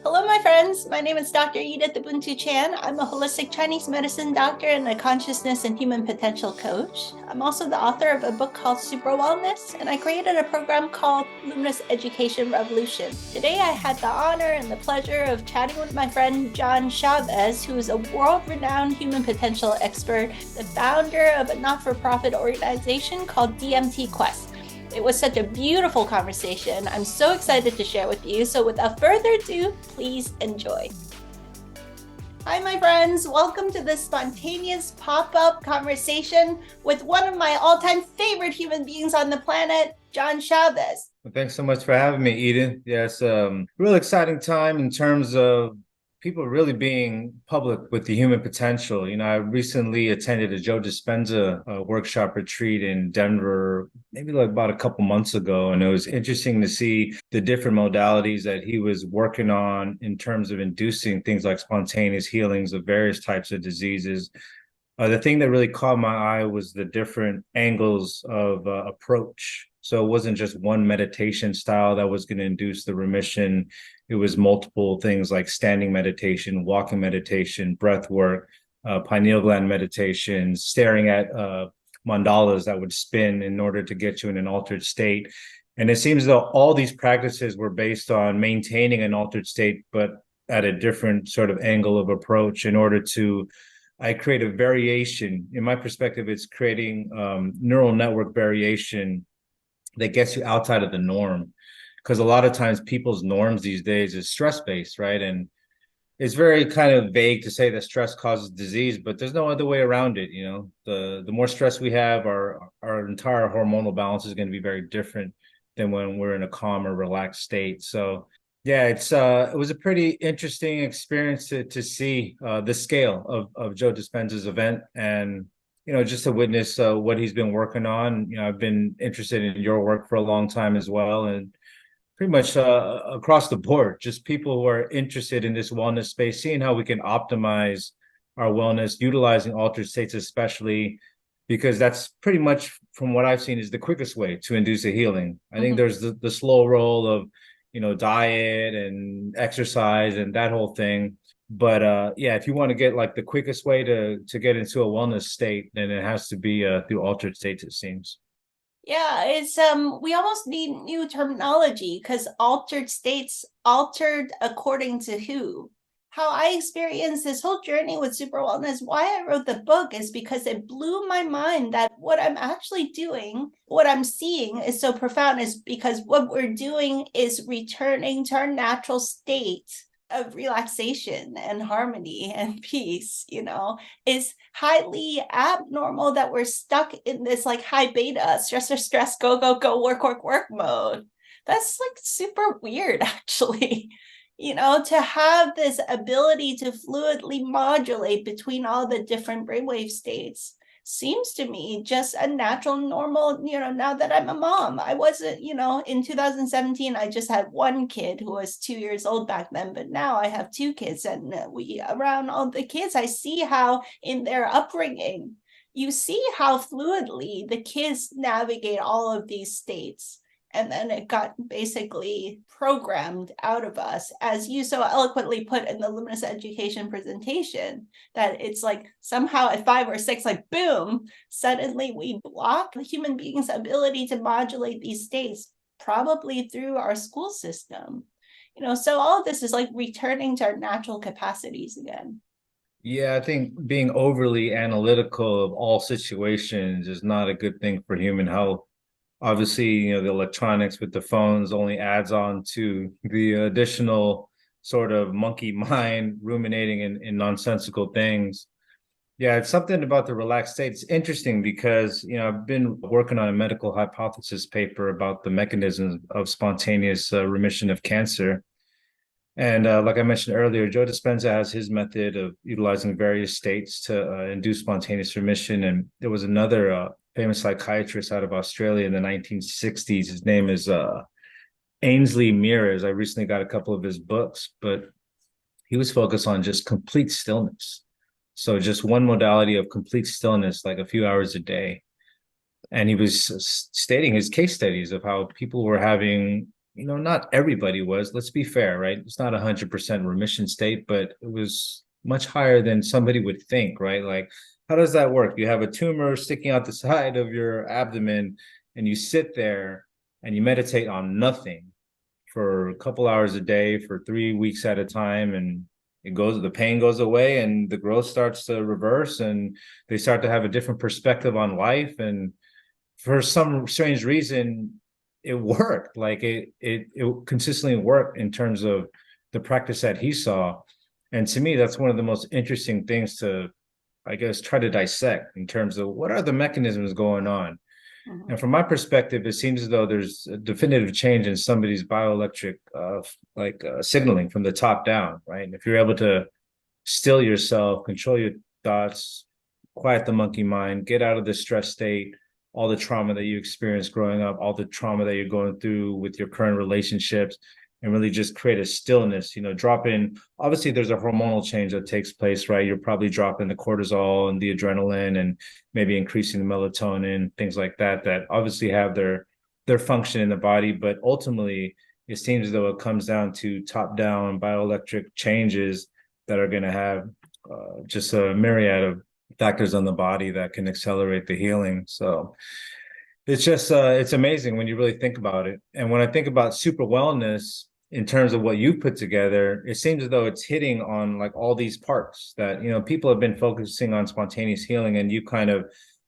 Hello, my friends. My name is Dr. Edith Ubuntu Chan. I'm a holistic Chinese medicine doctor and a consciousness and human potential coach. I'm also the author of a book called Super Wellness, and I created a program called Luminous Education Revolution. Today, I had the honor and the pleasure of chatting with my friend John Chavez, who is a world-renowned human potential expert, the founder of a not-for-profit organization called DMT Quest. It was such a beautiful conversation. I'm so excited to share with you. So without further ado, please enjoy. Hi, my friends. Welcome to this spontaneous pop-up conversation with one of my all-time favorite human beings on the planet, John Chavez. Well, thanks so much for having me, Eden. Yes, real exciting time in terms of people really being public with the human potential. I recently attended a Joe Dispenza workshop retreat in Denver, maybe like about a couple months ago, and it was interesting to see the different modalities that he was working on in terms of inducing things like spontaneous healings of various types of diseases. The thing that really caught my eye was the different angles of approach. So it wasn't just one meditation style that was going to induce the remission. It was multiple things like standing meditation, walking meditation, breath work, pineal gland meditation, staring at mandalas that would spin in order to get you in an altered state. And it seems though all these practices were based on maintaining an altered state, but at a different sort of angle of approach in order to I create a variation. In my perspective, it's creating neural network variation that gets you outside of the norm. Because a lot of times people's norms these days is stress-based, right? And it's very kind of vague to say that stress causes disease, but there's no other way around it. The more stress we have, our entire hormonal balance is going to be very different than when we're in a calm or relaxed state. So yeah, it was a pretty interesting experience to see the scale of Joe Dispenza's event, and just to witness what he's been working on. I've been interested in your work for a long time as well, and pretty much across the board, just people who are interested in this wellness space, seeing how we can optimize our wellness, utilizing altered states, especially because that's pretty much from what I've seen is the quickest way to induce a healing. I think there's the slow roll of diet and exercise and that whole thing. But yeah, if you want to get like the quickest way to get into a wellness state, then it has to be through altered states, it seems. Yeah, it's we almost need new terminology because altered states, altered according to who? How I experienced this whole journey with super wellness, why I wrote the book is because it blew my mind that what I'm actually doing, what I'm seeing is so profound is because what we're doing is returning to our natural state of relaxation and harmony and peace, is highly abnormal that we're stuck in this like high beta stress, go, go, go, work mode. That's like super weird, actually. To have this ability to fluidly modulate between all the different brainwave states seems to me just a natural, normal, now that I'm a mom. I wasn't, in 2017, I just had one kid who was 2 years old back then, but now I have two kids, and around all the kids, I see how in their upbringing, you see how fluidly the kids navigate all of these states. And then it got basically programmed out of us, as you so eloquently put in the Luminous Education presentation, that it's like somehow at 5 or 6, like boom, suddenly we block the human being's ability to modulate these states, probably through our school system. So all of this is like returning to our natural capacities again. Yeah, I think being overly analytical of all situations is not a good thing for human health. Obviously, the electronics with the phones only adds on to the additional sort of monkey mind ruminating in nonsensical things. Yeah, it's something about the relaxed state. It's interesting because, I've been working on a medical hypothesis paper about the mechanisms of spontaneous remission of cancer. And like I mentioned earlier, Joe Dispenza has his method of utilizing various states to induce spontaneous remission. And there was another famous psychiatrist out of Australia in the 1960s. His name is Ainsley Mears. I recently got a couple of his books, but he was focused on just complete stillness. So just one modality of complete stillness, like a few hours a day. And he was stating his case studies of how people were having not everybody was. Let's be fair, right? It's not 100% remission state, but it was much higher than somebody would think, right? Like, how does that work? You have a tumor sticking out the side of your abdomen, and you sit there and you meditate on nothing for a couple hours a day for 3 weeks at a time, and the pain goes away, and the growth starts to reverse, and they start to have a different perspective on life. And for some strange reason, it worked. Like it consistently worked in terms of the practice that he saw. And to me, that's one of the most interesting things to, I guess, try to dissect in terms of what are the mechanisms going on. Mhm. And from my perspective, it seems as though there's a definitive change in somebody's bioelectric signaling from the top down, right? And if you're able to still yourself, control your thoughts, quiet the monkey mind, get out of the stress state, all the trauma that you experienced growing up, all the trauma that you're going through with your current relationships, and really just create a stillness, drop in. Obviously, there's a hormonal change that takes place, right? You're probably dropping the cortisol and the adrenaline and maybe increasing the melatonin, things like that, that obviously have their function in the body. But ultimately, it seems as though it comes down to top-down bioelectric changes that are going to have just a myriad of factors on the body that can accelerate the healing. So it's just it's amazing when you really think about it. And when I think about super wellness in terms of what you put together, it seems as though it's hitting on like all these parts that people have been focusing on spontaneous healing, and you kind of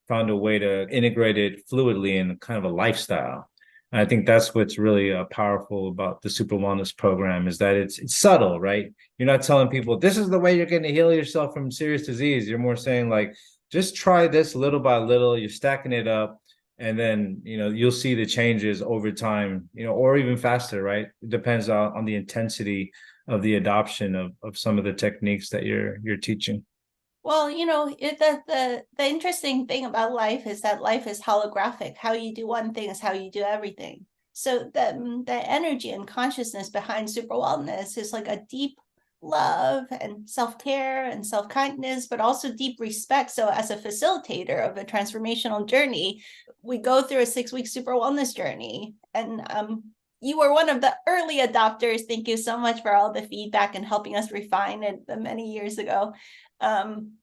found a way to integrate it fluidly in kind of a lifestyle. And I think that's what's really powerful about the super wellness program, is that it's subtle, right? You're not telling people this is the way you're going to heal yourself from serious disease. You're more saying like, just try this little by little. You're stacking it up, and then you'll see the changes over time, or even faster, right? It depends on the intensity of the adoption of some of the techniques that you're teaching. Well, the interesting thing about life is that life is holographic. How you do one thing is how you do everything. So the energy and consciousness behind super wellness is like a deep love and self-care and self-kindness, but also deep respect. So as a facilitator of a transformational journey, we go through a 6-week super wellness journey. And you were one of the early adopters. Thank you so much for all the feedback and helping us refine it many years ago. um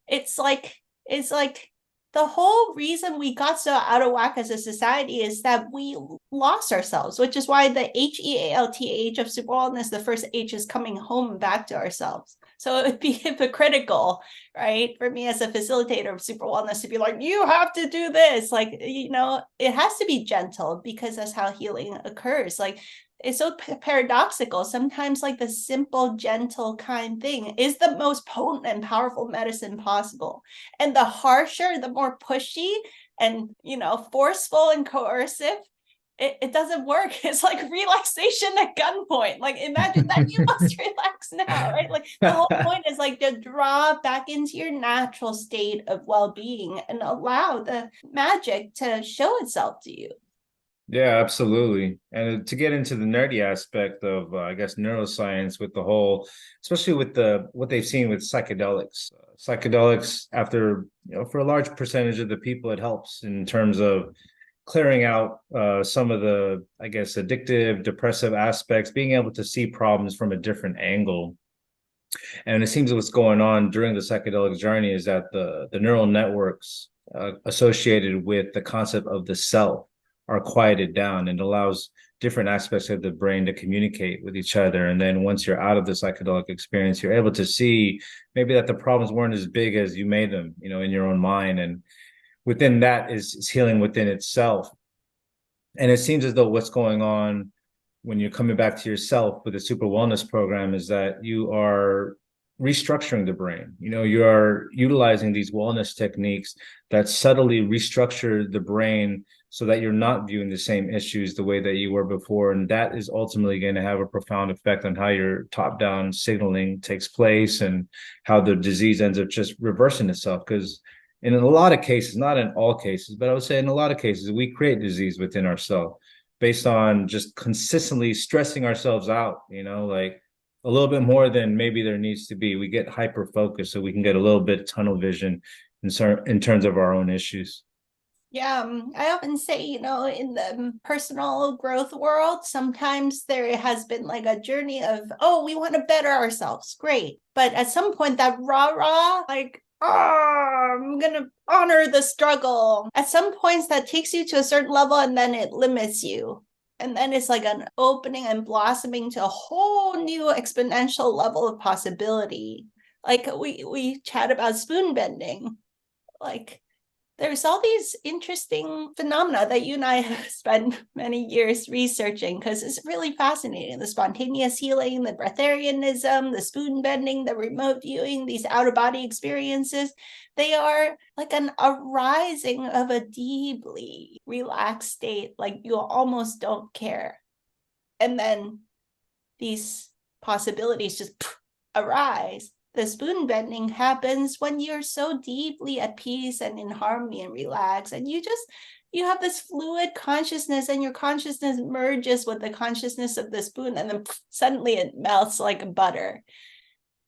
it's like the whole reason we got so out of whack as a society is that we lost ourselves, which is why the HEALTH of super wellness, the first H, is coming home back to ourselves. So it would be hypocritical, right, for me as a facilitator of super wellness to be like, you have to do this. Like, it has to be gentle, because that's how healing occurs. Like, it's so paradoxical. Sometimes like the simple, gentle, kind thing is the most potent and powerful medicine possible. And the harsher, the more pushy and, forceful and coercive, it doesn't work. It's like relaxation at gunpoint. Like, imagine that you must relax now, right? Like, the whole point is like to draw back into your natural state of well-being and allow the magic to show itself to you. Yeah, absolutely. And to get into the nerdy aspect of, I guess, neuroscience with the whole, especially with what they've seen with psychedelics. Psychedelics, after, for a large percentage of the people, it helps in terms of clearing out some of the, I guess, addictive, depressive aspects, being able to see problems from a different angle. And it seems what's going on during the psychedelic journey is that the neural networks associated with the concept of the self are quieted down, and allows different aspects of the brain to communicate with each other. And then once you're out of the psychedelic experience, you're able to see maybe that the problems weren't as big as you made them, in your own mind. And within that is healing within itself. And it seems as though what's going on when you're coming back to yourself with the super wellness program is that you are restructuring the brain. You are utilizing these wellness techniques that subtly restructure the brain so that you're not viewing the same issues the way that you were before. And that is ultimately going to have a profound effect on how your top-down signaling takes place and how the disease ends up just reversing itself. Because in a lot of cases, not in all cases, but I would say in a lot of cases, we create disease within ourselves based on just consistently stressing ourselves out, like a little bit more than maybe there needs to be. We get hyper focused so we can get a little bit tunnel vision in terms of our own issues. Yeah, I often say, in the personal growth world, sometimes there has been like a journey of, oh, we want to better ourselves. Great. But at some point, that rah, like, oh, I'm going to honor the struggle. At some points, that takes you to a certain level and then it limits you. And then it's like an opening and blossoming to a whole new exponential level of possibility. Like we chat about spoon bending. Like, there's all these interesting phenomena that you and I have spent many years researching because it's really fascinating. The spontaneous healing, the breatharianism, the spoon bending, the remote viewing, these out of body experiences, they are like an arising of a deeply relaxed state, like you almost don't care. And then these possibilities just arise. The spoon bending happens when you're so deeply at peace and in harmony and relaxed, and you have this fluid consciousness, and your consciousness merges with the consciousness of the spoon, and then suddenly it melts like butter.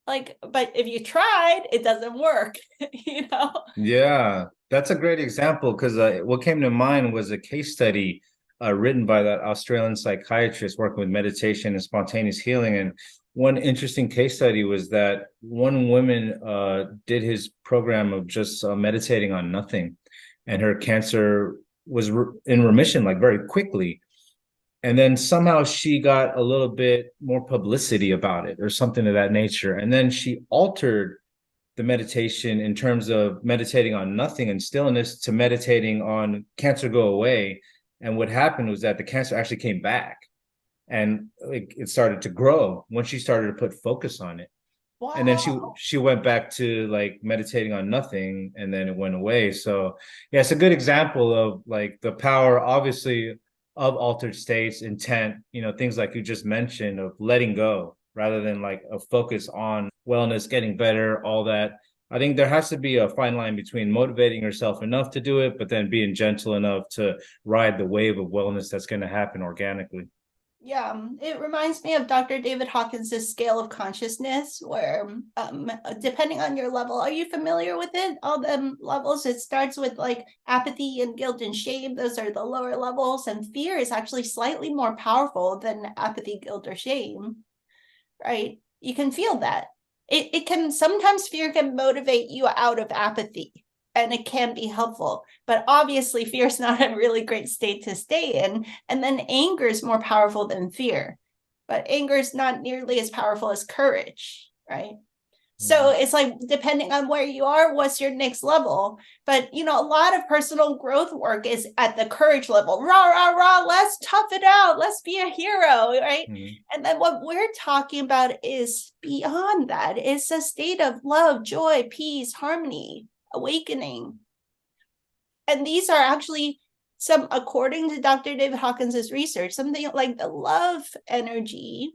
Like, but if you tried, it doesn't work, you know? Yeah, that's a great example because what came to mind was a case study written by that Australian psychiatrist working with meditation and spontaneous healing. And one interesting case study was that one woman did his program of just meditating on nothing, and her cancer was in remission like very quickly. And then somehow she got a little bit more publicity about it or something of that nature. And then she altered the meditation in terms of meditating on nothing and stillness to meditating on cancer go away. And what happened was that the cancer actually came back and it started to grow when she started to put focus on it. And then she Wow. she went back to like meditating on nothing and then it went away. So yeah, it's a good example of like the power, obviously, of altered states, intent, things like you just mentioned of letting go rather than like a focus on wellness, getting better, all that. I think there has to be a fine line between motivating yourself enough to do it, but then being gentle enough to ride the wave of wellness that's going to happen organically. Yeah, it reminds me of Dr. David Hawkins' scale of consciousness, where depending on your level, are you familiar with it? All the levels, it starts with like apathy and guilt and shame. Those are the lower levels, and fear is actually slightly more powerful than apathy, guilt, or shame, right? You can feel that. It can sometimes fear can motivate you out of apathy and it can be helpful. But obviously, fear is not a really great state to stay in. And then anger is more powerful than fear. But anger is not nearly as powerful as courage, right? So Mhm. it's like depending on where you are, what's your next level? But a lot of personal growth work is at the courage level. Rah, rah, rah, let's tough it out. Let's be a hero, right? Mhm. And then what we're talking about is beyond that. It's a state of love, joy, peace, harmony, awakening. And these are actually some, according to Dr. David Hawkins' research, something like the love energy,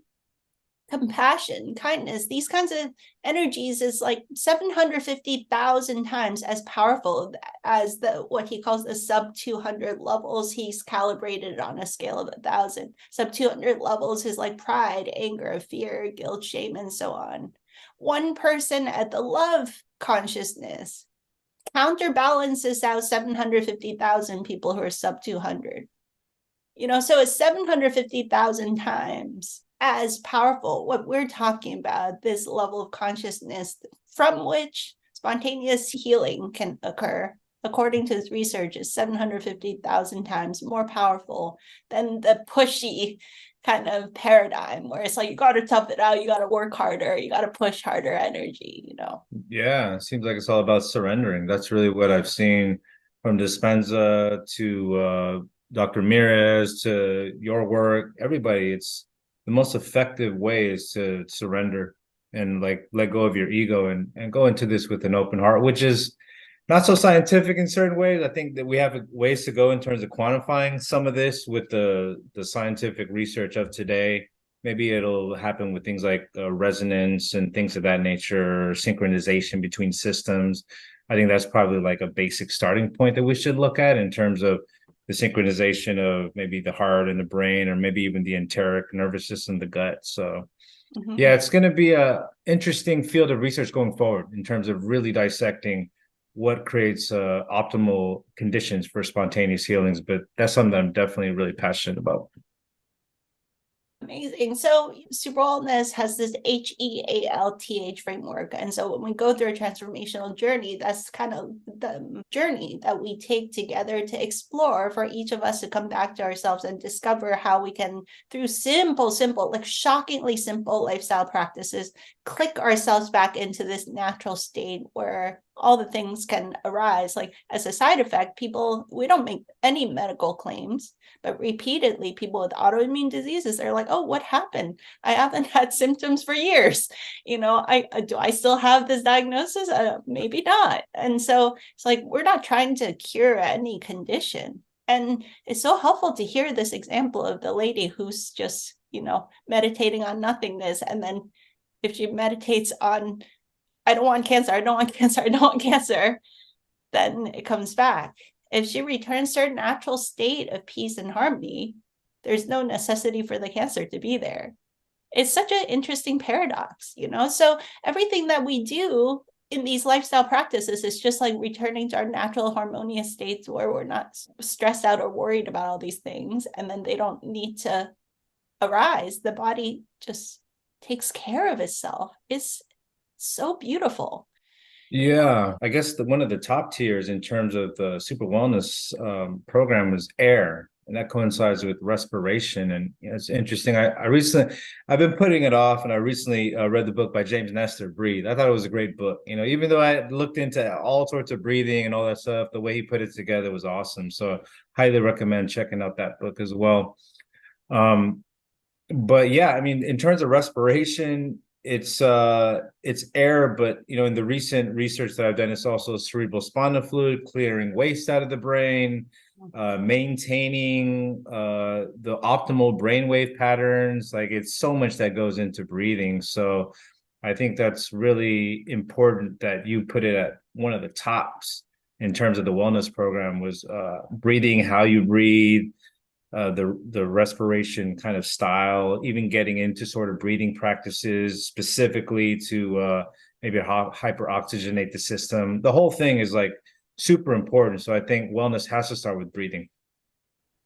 compassion, kindness, these kinds of energies is like 750,000 times as powerful as the what he calls the sub 200 levels. He's calibrated on a scale of 1,000. Sub 200 levels is like pride, anger, fear, guilt, shame, and so on. One person at the love consciousness counterbalances out 750,000 people who are sub 200. So it's 750,000 times as powerful what we're talking about, this level of consciousness from which spontaneous healing can occur. According to his research, is 750,000 times more powerful than the pushy kind of paradigm where it's like you got to tough it out, you got to work harder, you got to push harder energy. Yeah, it seems like it's all about surrendering. That's really what I've seen from Dispenza to Dr. Mirez to your work, everybody. It's the most effective way is to surrender and like let go of your ego and go into this with an open heart, which is not so scientific in certain ways. I think that we have ways to go in terms of quantifying some of this with the scientific research of today. Maybe it'll happen with things like resonance and things of that nature, synchronization between systems. I think that's probably like a basic starting point that we should look at in terms of the synchronization of maybe the heart and the brain, or maybe even the enteric nervous system, the gut. So Mm-hmm. yeah, it's going to be a interesting field of research going forward in terms of really dissecting what creates optimal conditions for spontaneous healings. But that's something that I'm definitely really passionate about. Amazing. So Super Wellness has this HEALTH framework. And so when we go through a transformational journey, that's kind of the journey that we take together to explore for each of us to come back to ourselves and discover how we can, through simple, like shockingly simple lifestyle practices, click ourselves back into this natural state where all the things can arise. Like as a side effect, we don't make any medical claims, but repeatedly people with autoimmune diseases, they're like, oh, what happened? I haven't had symptoms for years. Do I still have this diagnosis? Maybe not. And so it's like, we're not trying to cure any condition. And it's so helpful to hear this example of the lady who's just, meditating on nothingness. And then if she meditates on, I don't want cancer, I don't want cancer, I don't want cancer, then it comes back. If she returns to her natural state of peace and harmony, there's no necessity for the cancer to be there. It's such an interesting paradox, So everything that we do in these lifestyle practices is just like returning to our natural harmonious states where we're not stressed out or worried about all these things, and then they don't need to arise. The body just takes care of itself. It's so beautiful. Yeah, I guess one of the top tiers in terms of the super wellness program was air, and that coincides with respiration. And it's interesting. I've been putting it off, and I recently read the book by James Nestor, Breathe. I thought it was a great book. Even though I looked into all sorts of breathing and all that stuff, the way he put it together was awesome. So highly recommend checking out that book as well. But yeah, I mean, in terms of respiration, it's air, but in the recent research that I've done, it's also cerebral spinal fluid, clearing waste out of the brain, maintaining the optimal brainwave patterns. Like it's so much that goes into breathing. So I think that's really important that you put it at one of the tops in terms of the wellness program was breathing, how you breathe, the respiration kind of style, even getting into sort of breathing practices specifically to maybe hyper oxygenate the system. The whole thing is like super important. So I think wellness has to start with breathing.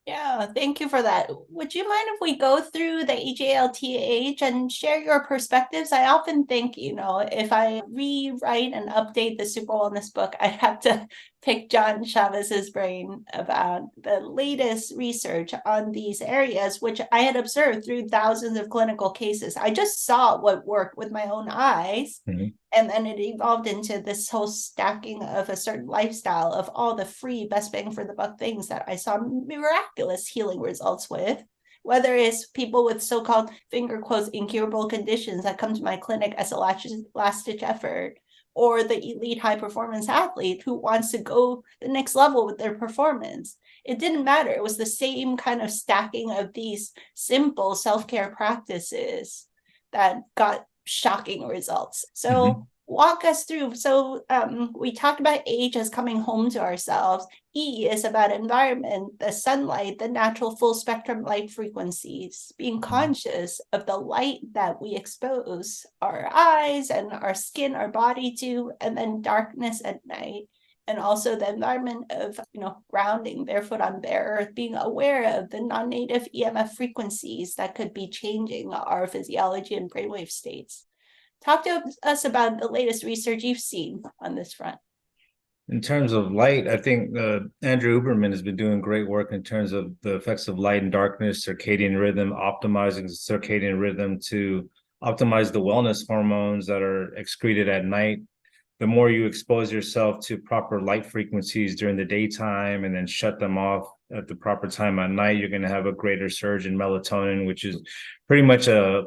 Yeah, thank you for that. Would you mind if we go through the EJLTH and share your perspectives? I often think, if I rewrite and update the Super Wellness book, I have to pick John Chavez's brain about the latest research on these areas, which I had observed through thousands of clinical cases. I just saw what worked with my own eyes. Mm-hmm. And then it evolved into this whole stacking of a certain lifestyle of all the free best bang for the buck things that I saw miraculous healing results with, whether it's people with so-called finger quotes incurable conditions that come to my clinic as a last-ditch effort, or the elite high performance athlete who wants to go the next level with their performance. It didn't matter. It was the same kind of stacking of these simple self-care practices that got shocking results. So walk us through. So we talked about H as coming home to ourselves. E is about environment, the sunlight, the natural full spectrum light frequencies, being conscious of the light that we expose our eyes and our skin, our body to, and then darkness at night. And also the environment of, grounding, barefoot on bare earth, being aware of the non-native EMF frequencies that could be changing our physiology and brainwave states. Talk to us about the latest research you've seen on this front. In terms of light, I think Andrew Huberman has been doing great work in terms of the effects of light and darkness, circadian rhythm, optimizing the circadian rhythm to optimize the wellness hormones that are excreted at night. The more you expose yourself to proper light frequencies during the daytime and then shut them off at the proper time at night, you're going to have a greater surge in melatonin, which is pretty much a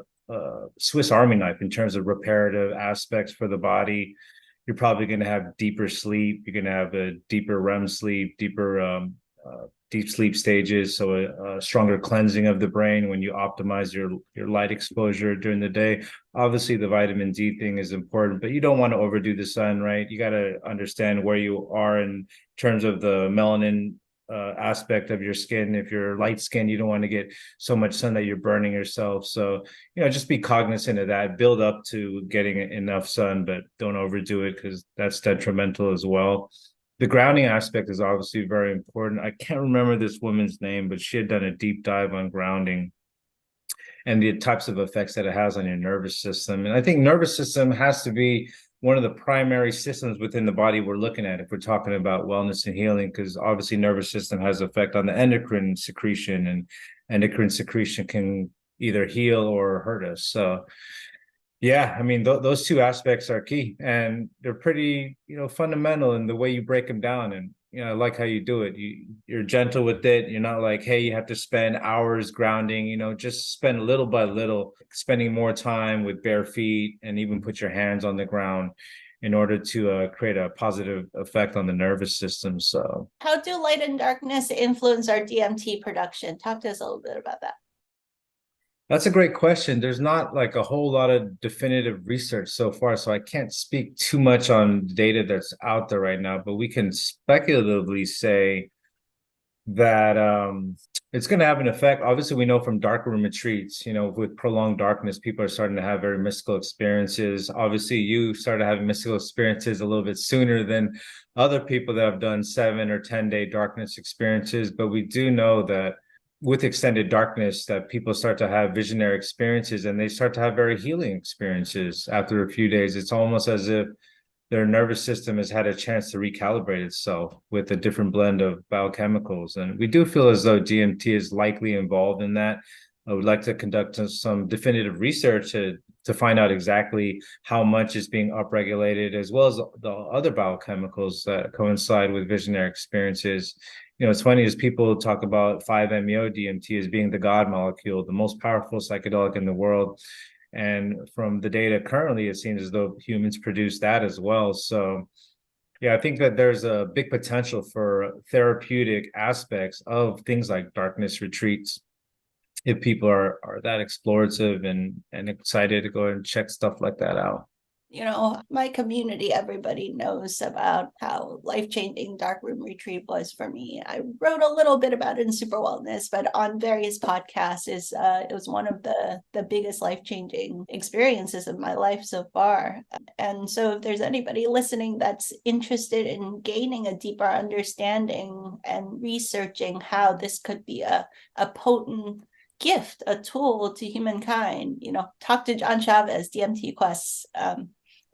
Swiss Army knife in terms of reparative aspects for the body. You're probably going to have deeper sleep. You're going to have a deeper REM sleep, deeper deep sleep stages. So a stronger cleansing of the brain when you optimize your light exposure during the day. Obviously, the vitamin D thing is important, but you don't want to overdo the sun, right? You got to understand where you are in terms of the melanin aspect of your skin. If you're light skinned, you don't want to get so much sun that you're burning yourself. So, just be cognizant of that. Build up to getting enough sun, but don't overdo it because that's detrimental as well. The grounding aspect is obviously very important. I can't remember this woman's name, but she had done a deep dive on grounding and the types of effects that it has on your nervous system. And I think nervous system has to be one of the primary systems within the body we're looking at if we're talking about wellness and healing, because obviously nervous system has effect on the endocrine secretion, and endocrine secretion can either heal or hurt us. So yeah, I mean, those two aspects are key, and they're pretty, fundamental in the way you break them down. And I like how you do it. You're gentle with it. You're not like, hey, you have to spend hours grounding. Just spend little by little, spending more time with bare feet, and even put your hands on the ground in order to create a positive effect on the nervous system. So, how do light and darkness influence our DMT production? Talk to us a little bit about that. That's a great question. There's not like a whole lot of definitive research so far, so I can't speak too much on data that's out there right now, but we can speculatively say that it's going to have an effect. Obviously, we know from dark room retreats, with prolonged darkness, people are starting to have very mystical experiences. Obviously, you started having mystical experiences a little bit sooner than other people that have done 7 or 10-day darkness experiences, but we do know that with extended darkness that people start to have visionary experiences, and they start to have very healing experiences after a few days. It's almost as if their nervous system has had a chance to recalibrate itself with a different blend of biochemicals. And we do feel as though DMT is likely involved in that. I would like to conduct some definitive research to find out exactly how much is being upregulated, as well as the other biochemicals that coincide with visionary experiences. It's funny as people talk about 5-MeO DMT as being the God molecule, the most powerful psychedelic in the world. And from the data currently, it seems as though humans produce that as well. So yeah, I think that there's a big potential for therapeutic aspects of things like darkness retreats if people are that explorative and excited to go and check stuff like that out. My community, everybody knows about how life-changing darkroom retreat was for me. I wrote a little bit about it in Super Wellness, but on various podcasts, it was one of the biggest life-changing experiences of my life so far. And so if there's anybody listening that's interested in gaining a deeper understanding and researching how this could be a potent gift, a tool to humankind, talk to John Chavez, DMT Quests,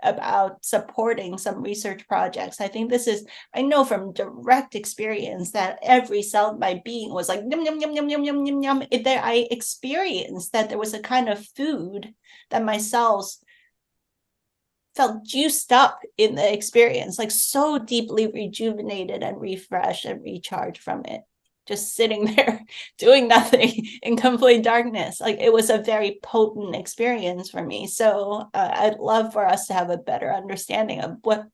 about supporting some research projects. I know from direct experience that every cell of my being was like, yum, yum, yum, yum, yum, yum, yum, yum. I experienced that there was a kind of food that my cells felt juiced up in the experience, like so deeply rejuvenated and refreshed and recharged from it. Just sitting there doing nothing in complete darkness. Like, it was a very potent experience for me. So I'd love for us to have a better understanding of what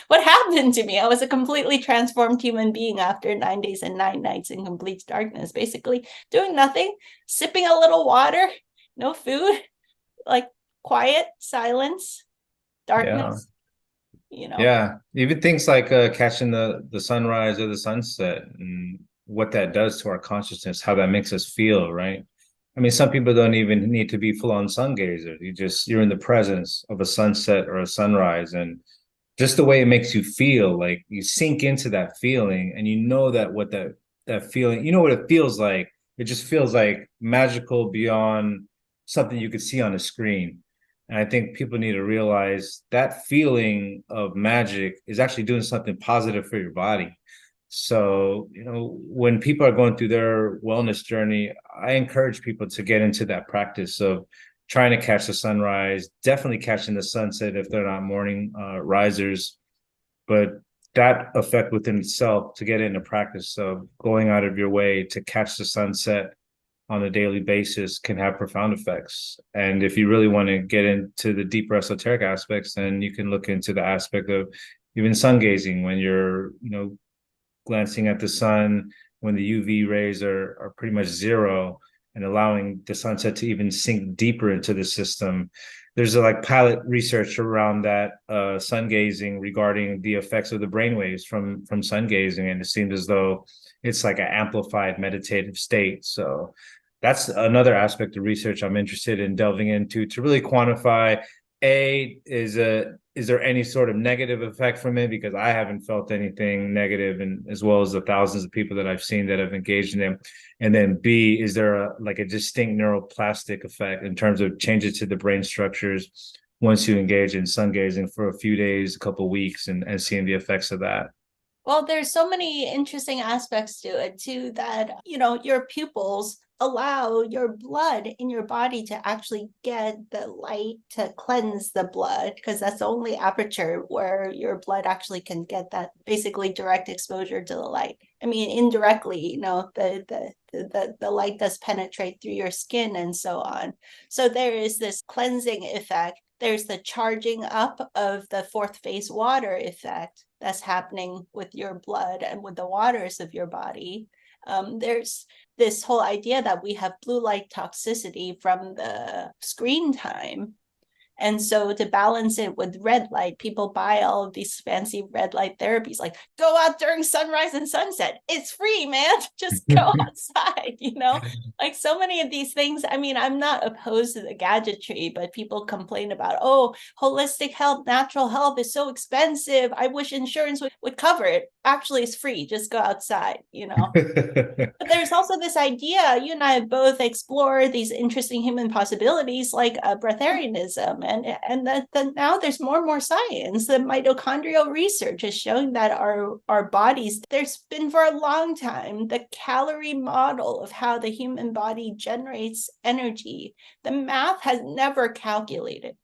happened to me. I was a completely transformed human being after 9 days and 9 nights in complete darkness, basically doing nothing, sipping a little water, no food, like quiet, silence, darkness. Yeah, even things like catching the sunrise or the sunset, and what that does to our consciousness, how that makes us feel, right? I mean, some people don't even need to be full-on sun gazers. You're in the presence of a sunset or a sunrise, and just the way it makes you feel, like you sink into that feeling, and that what that feeling, what it feels like. It just feels like magical beyond something you could see on a screen. And I think people need to realize that feeling of magic is actually doing something positive for your body. So, when people are going through their wellness journey, I encourage people to get into that practice of trying to catch the sunrise, definitely catching the sunset if they're not morning risers. But that effect within itself, to get into practice of going out of your way to catch the sunset on a daily basis, can have profound effects. And if you really want to get into the deeper esoteric aspects, then you can look into the aspect of even sun gazing when you're, glancing at the sun when the UV rays are pretty much zero, and allowing the sunset to even sink deeper into the system. there's a like pilot research around that sun gazing regarding the effects of the brainwaves from sun gazing, and it seems as though it's like an amplified meditative state. So that's another aspect of research I'm interested in delving into to really quantify is there any sort of negative effect from it? Because I haven't felt anything negative, and as well as the thousands of people that I've seen that have engaged in them. And then B, is there a distinct neuroplastic effect in terms of changes to the brain structures once you engage in sun gazing for a few days, a couple of weeks, and seeing the effects of that? Well, there's so many interesting aspects to it too that, your pupils allow your blood in your body to actually get the light to cleanse the blood, because that's the only aperture where your blood actually can get that basically direct exposure to the light. I mean, indirectly, the light does penetrate through your skin and so on. So there is this cleansing effect. There's the charging up of the fourth phase water effect that's happening with your blood and with the waters of your body. There's this whole idea that we have blue light toxicity from the screen time. And so to balance it with red light, people buy all of these fancy red light therapies, like go out during sunrise and sunset. It's free, man. Just go outside, like so many of these things. I mean, I'm not opposed to the gadgetry, but people complain about, oh, holistic health, natural health is so expensive. I wish insurance would cover it. Actually, it's free. Just go outside, But there's also this idea, you and I have both explored these interesting human possibilities like breatharianism, and that now there's more and more science. The mitochondrial research is showing that our bodies, there's been for a long time the calorie model of how the human body generates energy. The math has never calculated.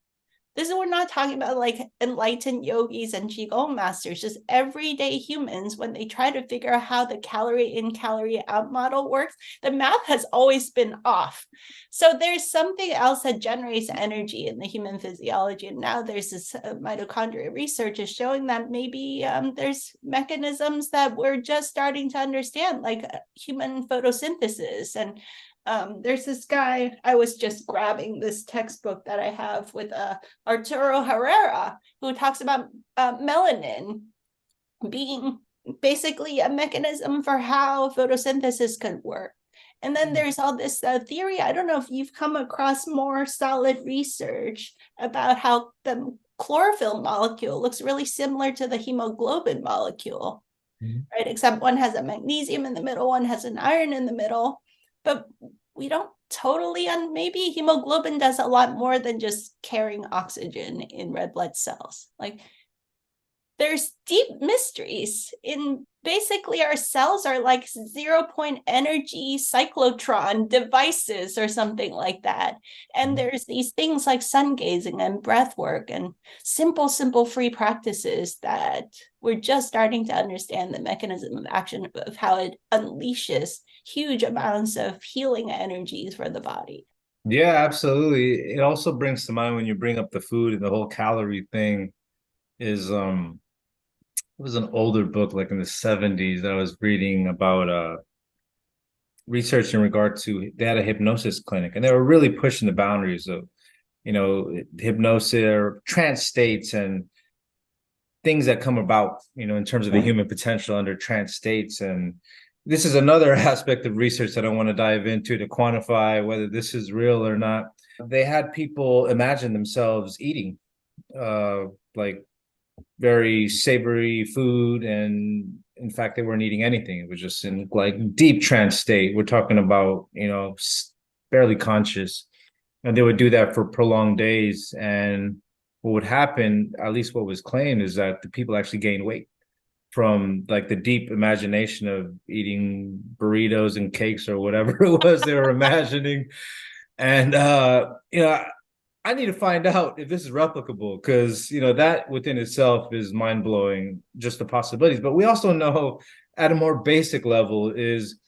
We're not talking about like enlightened yogis and qigong masters, just everyday humans. When they try to figure out how the calorie in, calorie out model works, the math has always been off. So there's something else that generates energy in the human physiology. And now there's this mitochondria research is showing that maybe there's mechanisms that we're just starting to understand, like human photosynthesis. And there's this guy, I was just grabbing this textbook that I have with Arturo Herrera, who talks about melanin being basically a mechanism for how photosynthesis could work. And then there's all this theory. I don't know if you've come across more solid research about how the chlorophyll molecule looks really similar to the hemoglobin molecule, right? Except one has a magnesium in the middle, one has an iron in the middle. But we don't totally, maybe hemoglobin does a lot more than just carrying oxygen in red blood cells. Like there's deep mysteries in basically our cells are like 0 point energy cyclotron devices or something like that. And there's these things like sun gazing and breath work and simple free practices that we're just starting to understand the mechanism of action of how it unleashes huge amounts of healing energies for the body. Yeah, absolutely. It also brings to mind when you bring up the food and the whole calorie thing is it was an older book like in the 70s that I was reading about research in regard to they had a hypnosis clinic and they were really pushing the boundaries of hypnosis or trance states and things that come about in terms of the human potential under trance states. And this is another aspect of research that I want to dive into to quantify whether this is real or not. They had people imagine themselves eating like very savory food, and in fact they weren't eating anything. It was just in like deep trance state. We're talking about barely conscious, and they would do that for prolonged days. And what would happen, at least what was claimed, is that the people actually gained weight from like the deep imagination of eating burritos and cakes or whatever it was they were imagining. And I need to find out if this is replicable, because that within itself is mind-blowing, just the possibilities. But we also know at a more basic level is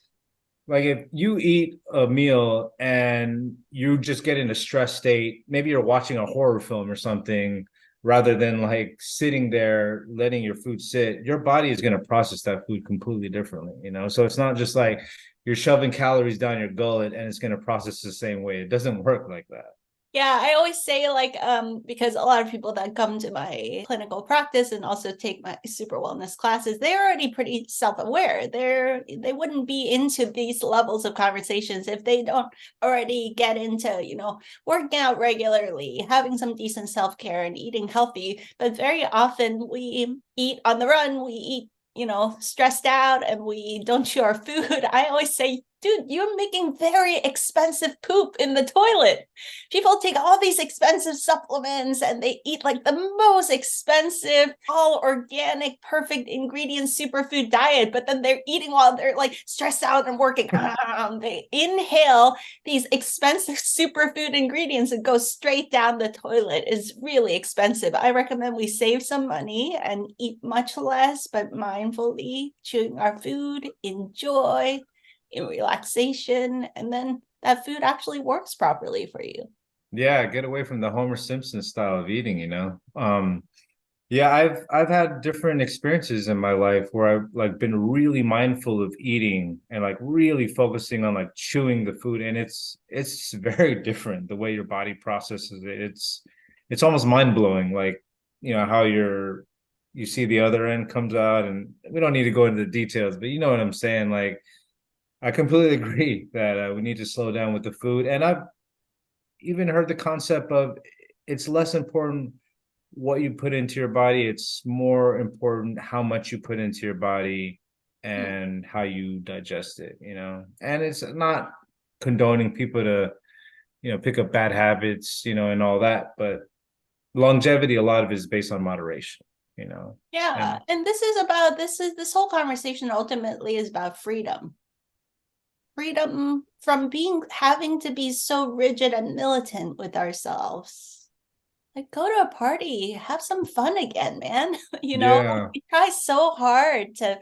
like if you eat a meal and you just get in a stress state, maybe you're watching a horror film or something, rather than like sitting there letting your food sit, your body is going to process that food completely differently. So it's not just like you're shoving calories down your gullet and it's going to process the same way. It doesn't work like that. Yeah, I always say like because a lot of people that come to my clinical practice and also take my super wellness classes, they're already pretty self-aware. They wouldn't be into these levels of conversations if they don't already get into, working out regularly, having some decent self-care and eating healthy. But very often we eat on the run, we eat stressed out and we don't chew our food. I always say, dude, you're making very expensive poop in the toilet. People take all these expensive supplements and they eat like the most expensive, all organic, perfect ingredients superfood diet, but then they're eating while they're like stressed out and working. They inhale these expensive superfood ingredients and go straight down the toilet. Is really expensive. I recommend we save some money and eat much less, but mindfully chewing our food, enjoy in relaxation, and then that food actually works properly for you. Yeah, get away from the Homer Simpson style of eating, Yeah, I've had different experiences in my life where I've like been really mindful of eating and like really focusing on like chewing the food, and it's very different the way your body processes it. It's almost mind-blowing, like how you see the other end comes out, and we don't need to go into the details, but you know what I'm saying. Like I completely agree that we need to slow down with the food, and I've even heard the concept of it's less important what you put into your body, it's more important how much you put into your body and how you digest it, and it's not condoning people to pick up bad habits, and all that, but longevity, a lot of it is based on moderation, Yeah, and and this whole conversation ultimately is about freedom. Freedom from having to be so rigid and militant with ourselves. Like go to a party, have some fun again, man. yeah. We try so hard to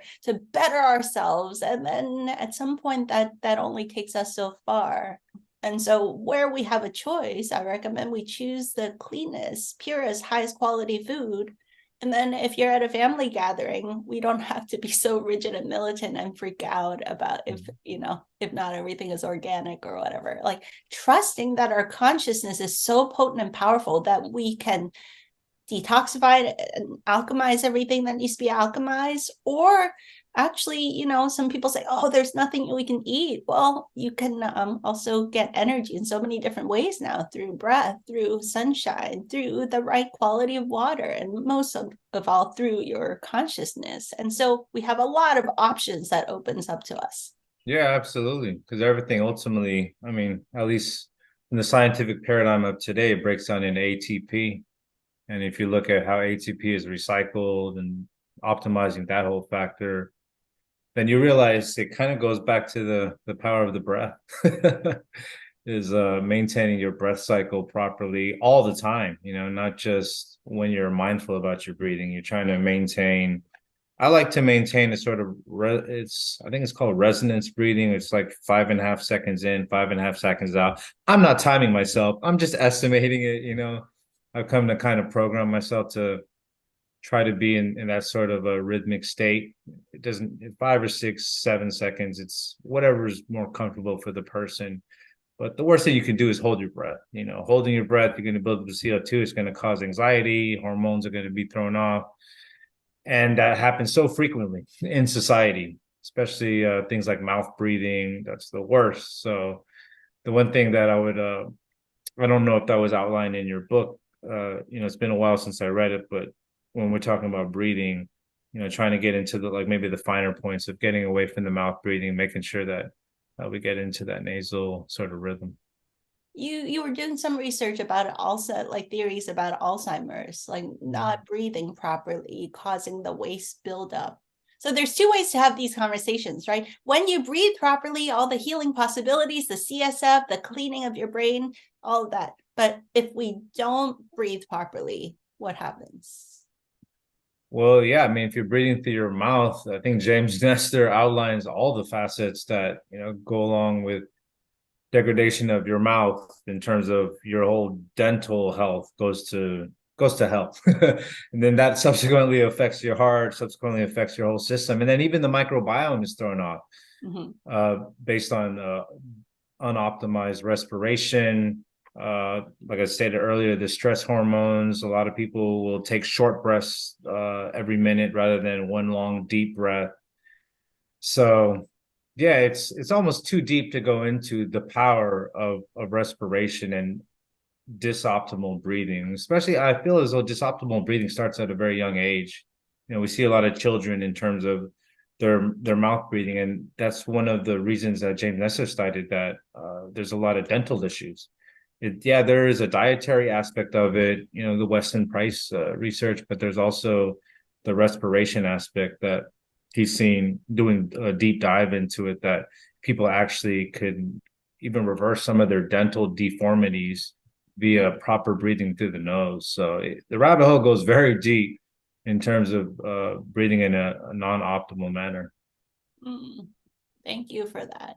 better ourselves, and then at some point that only takes us so far. And so where we have a choice, I recommend we choose the cleanest, purest, highest quality food. And then if you're at a family gathering, we don't have to be so rigid and militant and freak out about if not everything is organic or whatever. Like trusting that our consciousness is so potent and powerful that we can detoxify and alchemize everything that needs to be alchemized. Or actually, some people say, oh, there's nothing we can eat. Well, you can also get energy in so many different ways now, through breath, through sunshine, through the right quality of water, and most of all through your consciousness. And so we have a lot of options that opens up to us. Yeah, absolutely. Because everything ultimately, I mean, at least in the scientific paradigm of today, it breaks down into ATP. And if you look at how ATP is recycled and optimizing that whole factor, then you realize it kind of goes back to the power of the breath. Is maintaining your breath cycle properly all the time, not just when you're mindful about your breathing. You're trying to maintain, I like to maintain a sort of I think it's called resonance breathing. It's like 5.5 seconds in, 5.5 seconds out. I'm not timing myself. I'm just estimating it. I've come to kind of program myself to try to be in that sort of a rhythmic state. It doesn't 5 or 6, 7 seconds. It's whatever's more comfortable for the person. But the worst thing you can do is hold your breath. Holding your breath, you're going to build up the CO2. It's going to cause anxiety. Hormones are going to be thrown off. And that happens so frequently in society, especially things like mouth breathing. That's the worst. So the one thing that I don't know if that was outlined in your book. It's been a while since I read it, but when we're talking about breathing, trying to get into the like maybe the finer points of getting away from the mouth breathing, making sure that we get into that nasal sort of rhythm. You were doing some research about also like theories about Alzheimer's, like not breathing properly, causing the waste buildup. So there's two ways to have these conversations, right? When you breathe properly, all the healing possibilities, the CSF, the cleaning of your brain, all of that. But if we don't breathe properly, what happens? Well, yeah, I mean, if you're breathing through your mouth, I think James Nestor outlines all the facets that, go along with degradation of your mouth in terms of your whole dental health goes to hell. And then that subsequently affects your heart, subsequently affects your whole system. And then even the microbiome is thrown off based on unoptimized respiration, Like I stated earlier, the stress hormones, a lot of people will take short breaths every minute rather than one long deep breath. So yeah, it's almost too deep to go into the power of respiration and disoptimal breathing. Especially I feel as though disoptimal breathing starts at a very young age. You know, we see a lot of children in terms of their mouth breathing, and that's one of the reasons that James Nesser cited that there's a lot of dental issues. Yeah, there is a dietary aspect of it, you know, the Weston Price research, but there's also the respiration aspect that he's seen doing a deep dive into it that people actually could even reverse some of their dental deformities via proper breathing through the nose. So the rabbit hole goes very deep in terms of breathing in a non-optimal manner. Mm, thank you for that.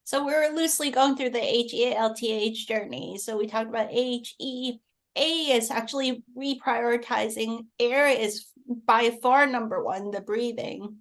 So we're loosely going through the HEALTH journey. So we talked about HE. A is actually reprioritizing. Air is by far number one, the breathing.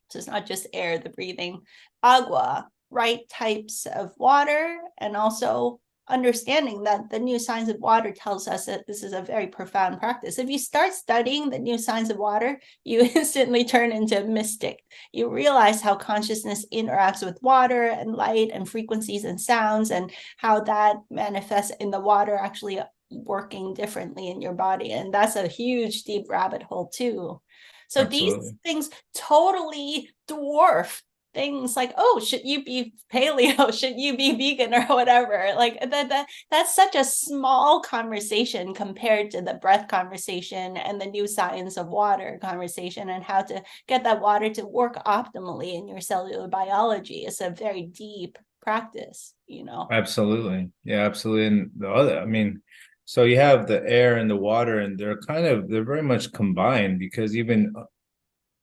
So it's not just air, the breathing. Agua, right types of water, and also understanding that the new science of water tells us that this is a very profound practice. If you start studying the new science of water, you instantly turn into a mystic. You realize how consciousness interacts with water and light and frequencies and sounds, and how that manifests in the water actually working differently in your body. And that's a huge, deep rabbit hole, too. So these Absolutely. things totally dwarf things like, oh, should you be paleo, should you be vegan, or whatever. Like that's such a small conversation compared to the breath conversation and the new science of water conversation, and how to get that water to work optimally in your cellular biology. It's a very deep practice, you know. Absolutely. Yeah, absolutely. And the other, I mean, so you have the air and the water, and they're very much combined because even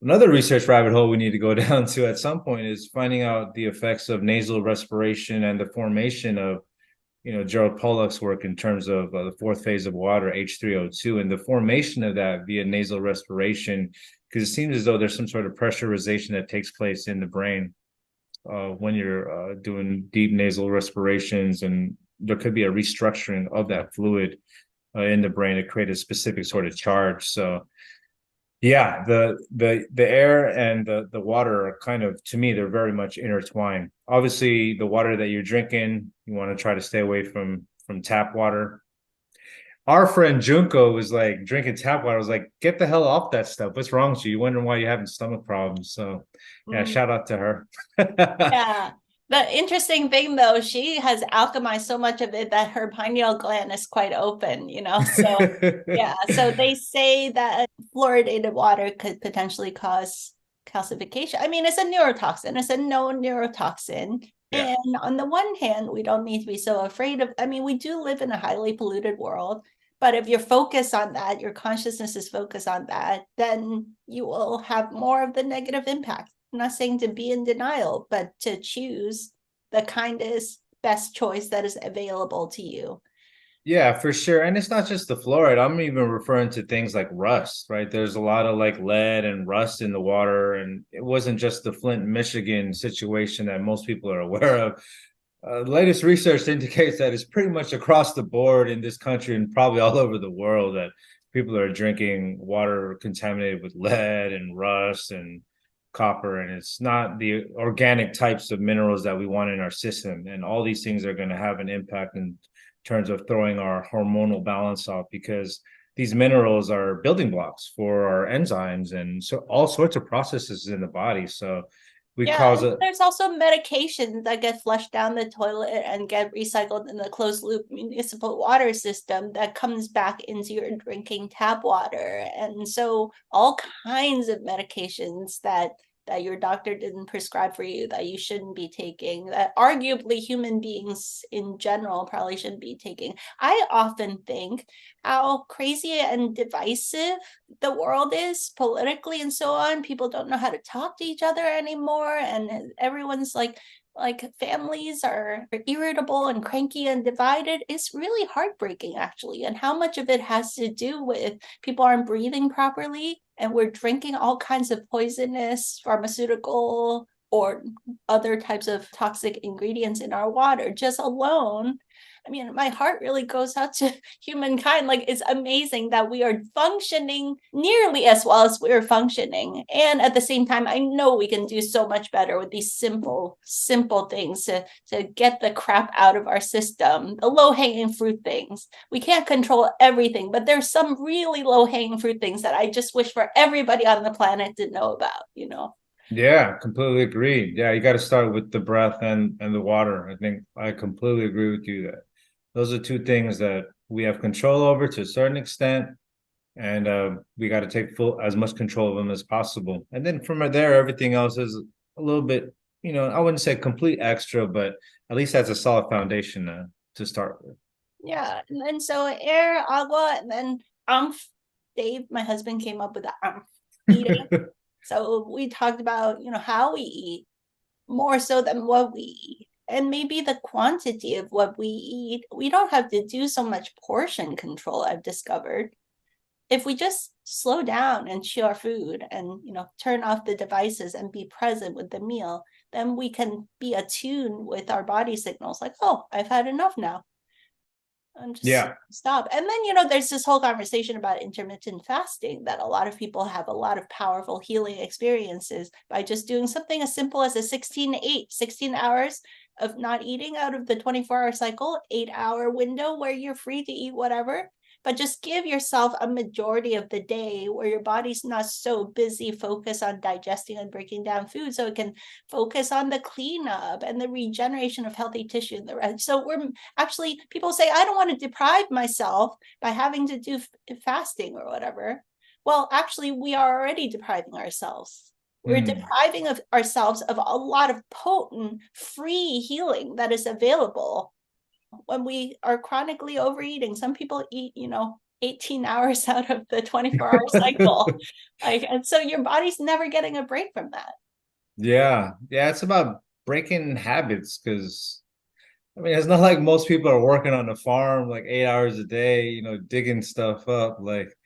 another research rabbit hole we need to go down to at some point is finding out the effects of nasal respiration and the formation of, you know, Gerald Pollack's work in terms of the fourth phase of water, H3O2, and the formation of that via nasal respiration, because it seems as though there's some sort of pressurization that takes place in the brain when you're doing deep nasal respirations, and there could be a restructuring of that fluid in the brain to create a specific sort of charge. So yeah, the air and the water are kind of, to me, they're very much intertwined. Obviously, the water that you're drinking, you want to try to stay away from tap water. Our friend Junko was like drinking tap water. I was like, get the hell off that stuff. What's wrong with you? You're wondering why you're having stomach problems. So yeah, Mm. shout out to her. Yeah. The interesting thing though, she has alchemized so much of it that her pineal gland is quite open, you know. So yeah, so they say that fluoridated water could potentially cause calcification. I mean, it's a neurotoxin, it's a known neurotoxin. Yeah. And on the one hand, we don't need to be so afraid of, I mean, we do live in a highly polluted world, but if you're focused on that, your consciousness is focused on that, then you will have more of the negative impact. I'm not saying to be in denial, but to choose the kindest, best choice that is available to you. Yeah, for sure. And it's not just the fluoride. I'm even referring to things like rust, right? There's a lot of like lead and rust in the water. And it wasn't just the Flint, Michigan situation that most people are aware of. Latest research indicates that it's pretty much across the board in this country and probably all over the world that people are drinking water contaminated with lead and rust and copper. And it's not the organic types of minerals that we want in our system. And all these things are going to have an impact in terms of throwing our hormonal balance off, because these minerals are building blocks for our enzymes and so all sorts of processes in the body. So we Yeah, cause and a there's also medications that get flushed down the toilet and get recycled in the closed loop municipal water system that comes back into your drinking tap water. And so all kinds of medications that your doctor didn't prescribe for you, that you shouldn't be taking, that arguably human beings in general probably shouldn't be taking. I often think how crazy and divisive the world is politically and so on. People don't know how to talk to each other anymore, and everyone's like families are irritable and cranky and divided. It's really heartbreaking, actually. And how much of it has to do with people aren't breathing properly, and we're drinking all kinds of poisonous pharmaceutical or other types of toxic ingredients in our water just alone. I mean, my heart really goes out to humankind. Like, it's amazing that we are functioning nearly as well as we're functioning. And at the same time, I know we can do so much better with these simple things to get the crap out of our system, the low-hanging fruit things. We can't control everything, but there's some really low-hanging fruit things that I just wish for everybody on the planet to know about, you know? Yeah, completely agree. Yeah, you got to start with the breath and the water. I think I completely agree with you that those are two things that we have control over to a certain extent, and we got to take full as much control of them as possible. And then from there, everything else is a little bit, I wouldn't say complete extra, but at least that's a solid foundation to start with. Yeah, and then so air, agua, and then Dave, my husband, came up with the eating. So we talked about, how we eat more so than what we eat. And maybe the quantity of what we eat. We don't have to do so much portion control, I've discovered. If we just slow down and chew our food and, turn off the devices and be present with the meal, then we can be attuned with our body signals like, oh, I've had enough now. And just Yeah. stop. And then, there's this whole conversation about intermittent fasting that a lot of people have a lot of powerful healing experiences by just doing something as simple as a 16-8, 16 hours of not eating out of the 24-hour cycle, 8-hour window where you're free to eat whatever. But just give yourself a majority of the day where your body's not so busy focused on digesting and breaking down food, so it can focus on the cleanup and the regeneration of healthy tissue and the rest. So we're actually, people say, I don't want to deprive myself by having to do fasting or whatever. Well, actually, we are already depriving ourselves. We're depriving of ourselves of a lot of potent free healing that is available when we are chronically overeating. Some people eat, 18 hours out of the 24-hour cycle. And so your body's never getting a break from that. Yeah. Yeah, it's about breaking habits because I mean, it's not like most people are working on a farm like 8 hours a day, digging stuff up. Like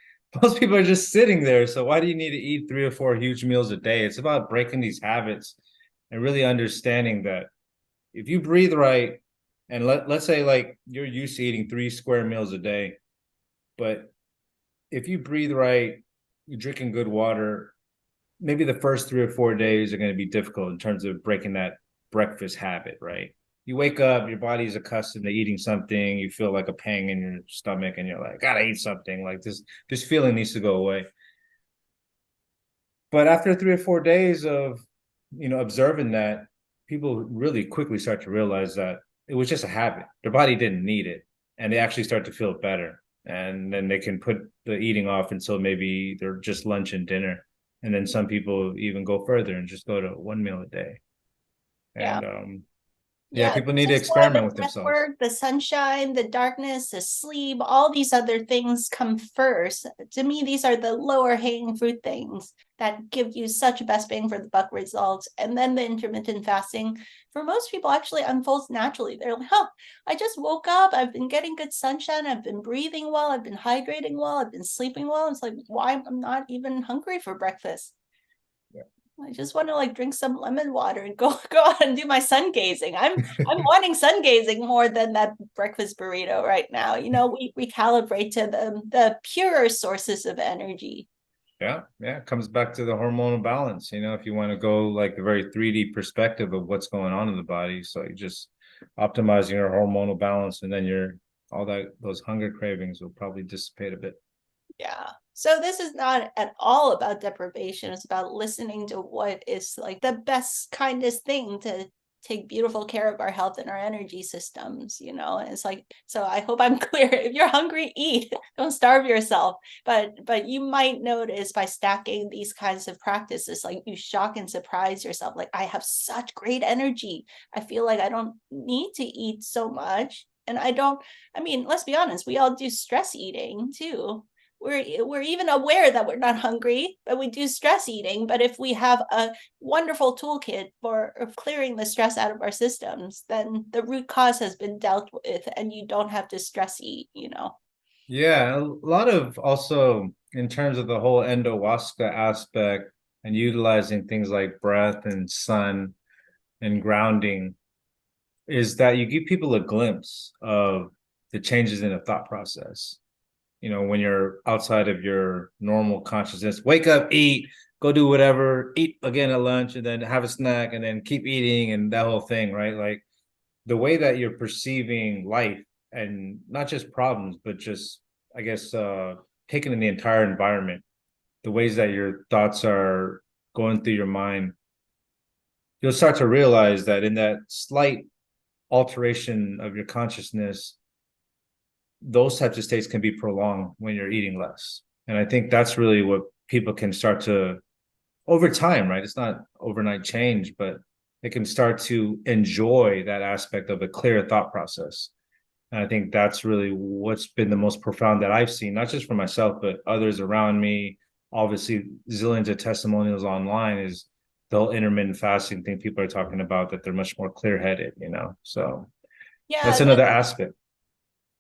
most people are just sitting there. So why do you need to eat 3 or 4 huge meals a day? It's about breaking these habits and really understanding that if you breathe right, and let's say like you're used to eating 3 square meals a day, but if you breathe right, you're drinking good water, maybe the first 3 or 4 days are going to be difficult in terms of breaking that breakfast habit, right? You wake up, your body's accustomed to eating something, you feel like a pang in your stomach, and you're like, gotta eat something. Like this feeling needs to go away. But after 3 or 4 days of, observing that, people really quickly start to realize that it was just a habit. Their body didn't need it, and they actually start to feel better. And then they can put the eating off until maybe they're just lunch and dinner. And then some people even go further and just go to one meal a day. Yeah. And yeah, Yeah, people need this to is why experiment the with breath themselves. work, the sunshine, the darkness, the sleep, all these other things come first. To me, these are the lower hanging fruit things that give you such best bang for the buck results. And then the intermittent fasting, for most people, actually unfolds naturally. They're like, huh, I just woke up. I've been getting good sunshine. I've been breathing well. I've been hydrating well. I've been sleeping well. It's like, why I'm not even hungry for breakfast. I just want to like drink some lemon water and go out and do my sun gazing. I'm wanting sun gazing more than that breakfast burrito right now. We recalibrate to the purer sources of energy. Yeah, yeah, it comes back to the hormonal balance. If you want to go like the very 3D perspective of what's going on in the body, so you just optimizing your hormonal balance, and then your all those hunger cravings will probably dissipate a bit. Yeah. So this is not at all about deprivation. It's about listening to what is like the best, kindest thing to take beautiful care of our health and our energy systems, And it's like, so I hope I'm clear. If you're hungry, eat. Don't starve yourself. But you might notice by stacking these kinds of practices, like you shock and surprise yourself. Like, I have such great energy. I feel like I don't need to eat so much. And I mean, let's be honest, we all do stress eating too. We're even aware that we're not hungry, but we do stress eating. But if we have a wonderful toolkit for clearing the stress out of our systems, then the root cause has been dealt with, and you don't have to stress eat. Yeah, a lot of also in terms of the whole endowaska aspect and utilizing things like breath and sun and grounding. is that you give people a glimpse of the changes in the thought process. You know, when you're outside of your normal consciousness, wake up, eat, go do whatever, eat again at lunch, and then have a snack, and then keep eating, and that whole thing, right? Like the way that you're perceiving life and not just problems, but just, I guess, taking in the entire environment, the ways that your thoughts are going through your mind, you'll start to realize that in that slight alteration of your consciousness, those types of states can be prolonged when you're eating less. And I think that's really what people can start to over time, right? It's not overnight change, but they can start to enjoy that aspect of a clear thought process. And I think that's really what's been the most profound that I've seen, not just for myself, but others around me. Obviously, zillions of testimonials online is the whole intermittent fasting thing people are talking about, that they're much more clear headed, you know? So Yeah, that's another aspect.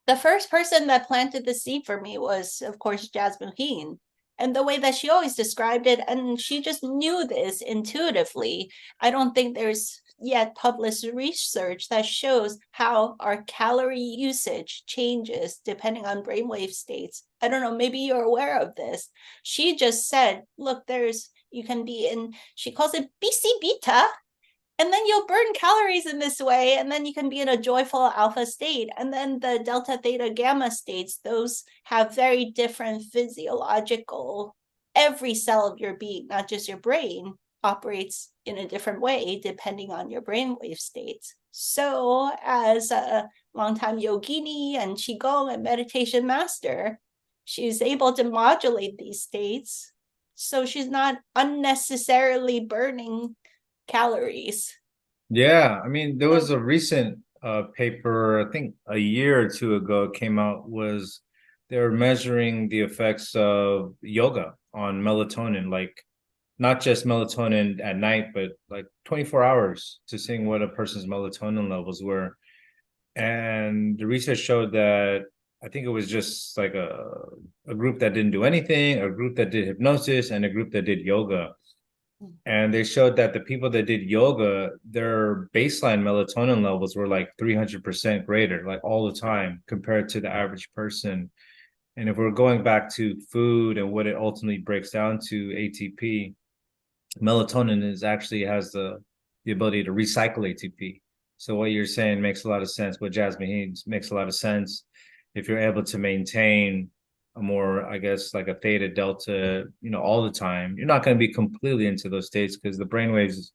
the first person that planted the seed for me was, of course, Jasmine. And the way that she always described it, and she just knew this intuitively. I don't think there's yet published research that shows how our calorie usage changes depending on brainwave states. I don't know, maybe you're aware of this. She just said, look, you can be in, she calls it BC beta, and then you'll burn calories in this way, and then you can be in a joyful alpha state. And then the delta theta gamma states, those have very different physiological, every cell of your being, not just your brain, operates in a different way depending on your brainwave states. So as a longtime yogini and qigong and meditation master, she's able to modulate these states so she's not unnecessarily burning calories. Yeah, I mean, there So was a recent paper, I think a year or two ago, came out, was they were measuring the effects of yoga on melatonin, like not just melatonin at night, but like 24 hours, to seeing what a person's melatonin levels were. And the research showed that I think it was just like a group that didn't do anything, a group that did hypnosis, and a group that did yoga. And they showed that the people that did yoga, their baseline melatonin levels were like 300% greater, like all the time, compared to the average person. And if we're going back to food and what it ultimately breaks down to, ATP, melatonin is actually has the ability to recycle ATP. So what you're saying makes a lot of sense. What Jasmine Haynes makes a lot of sense. If you're able to maintain a more, I guess, like a theta delta, you know, all the time, you're not going to be completely into those states, because the brainwaves is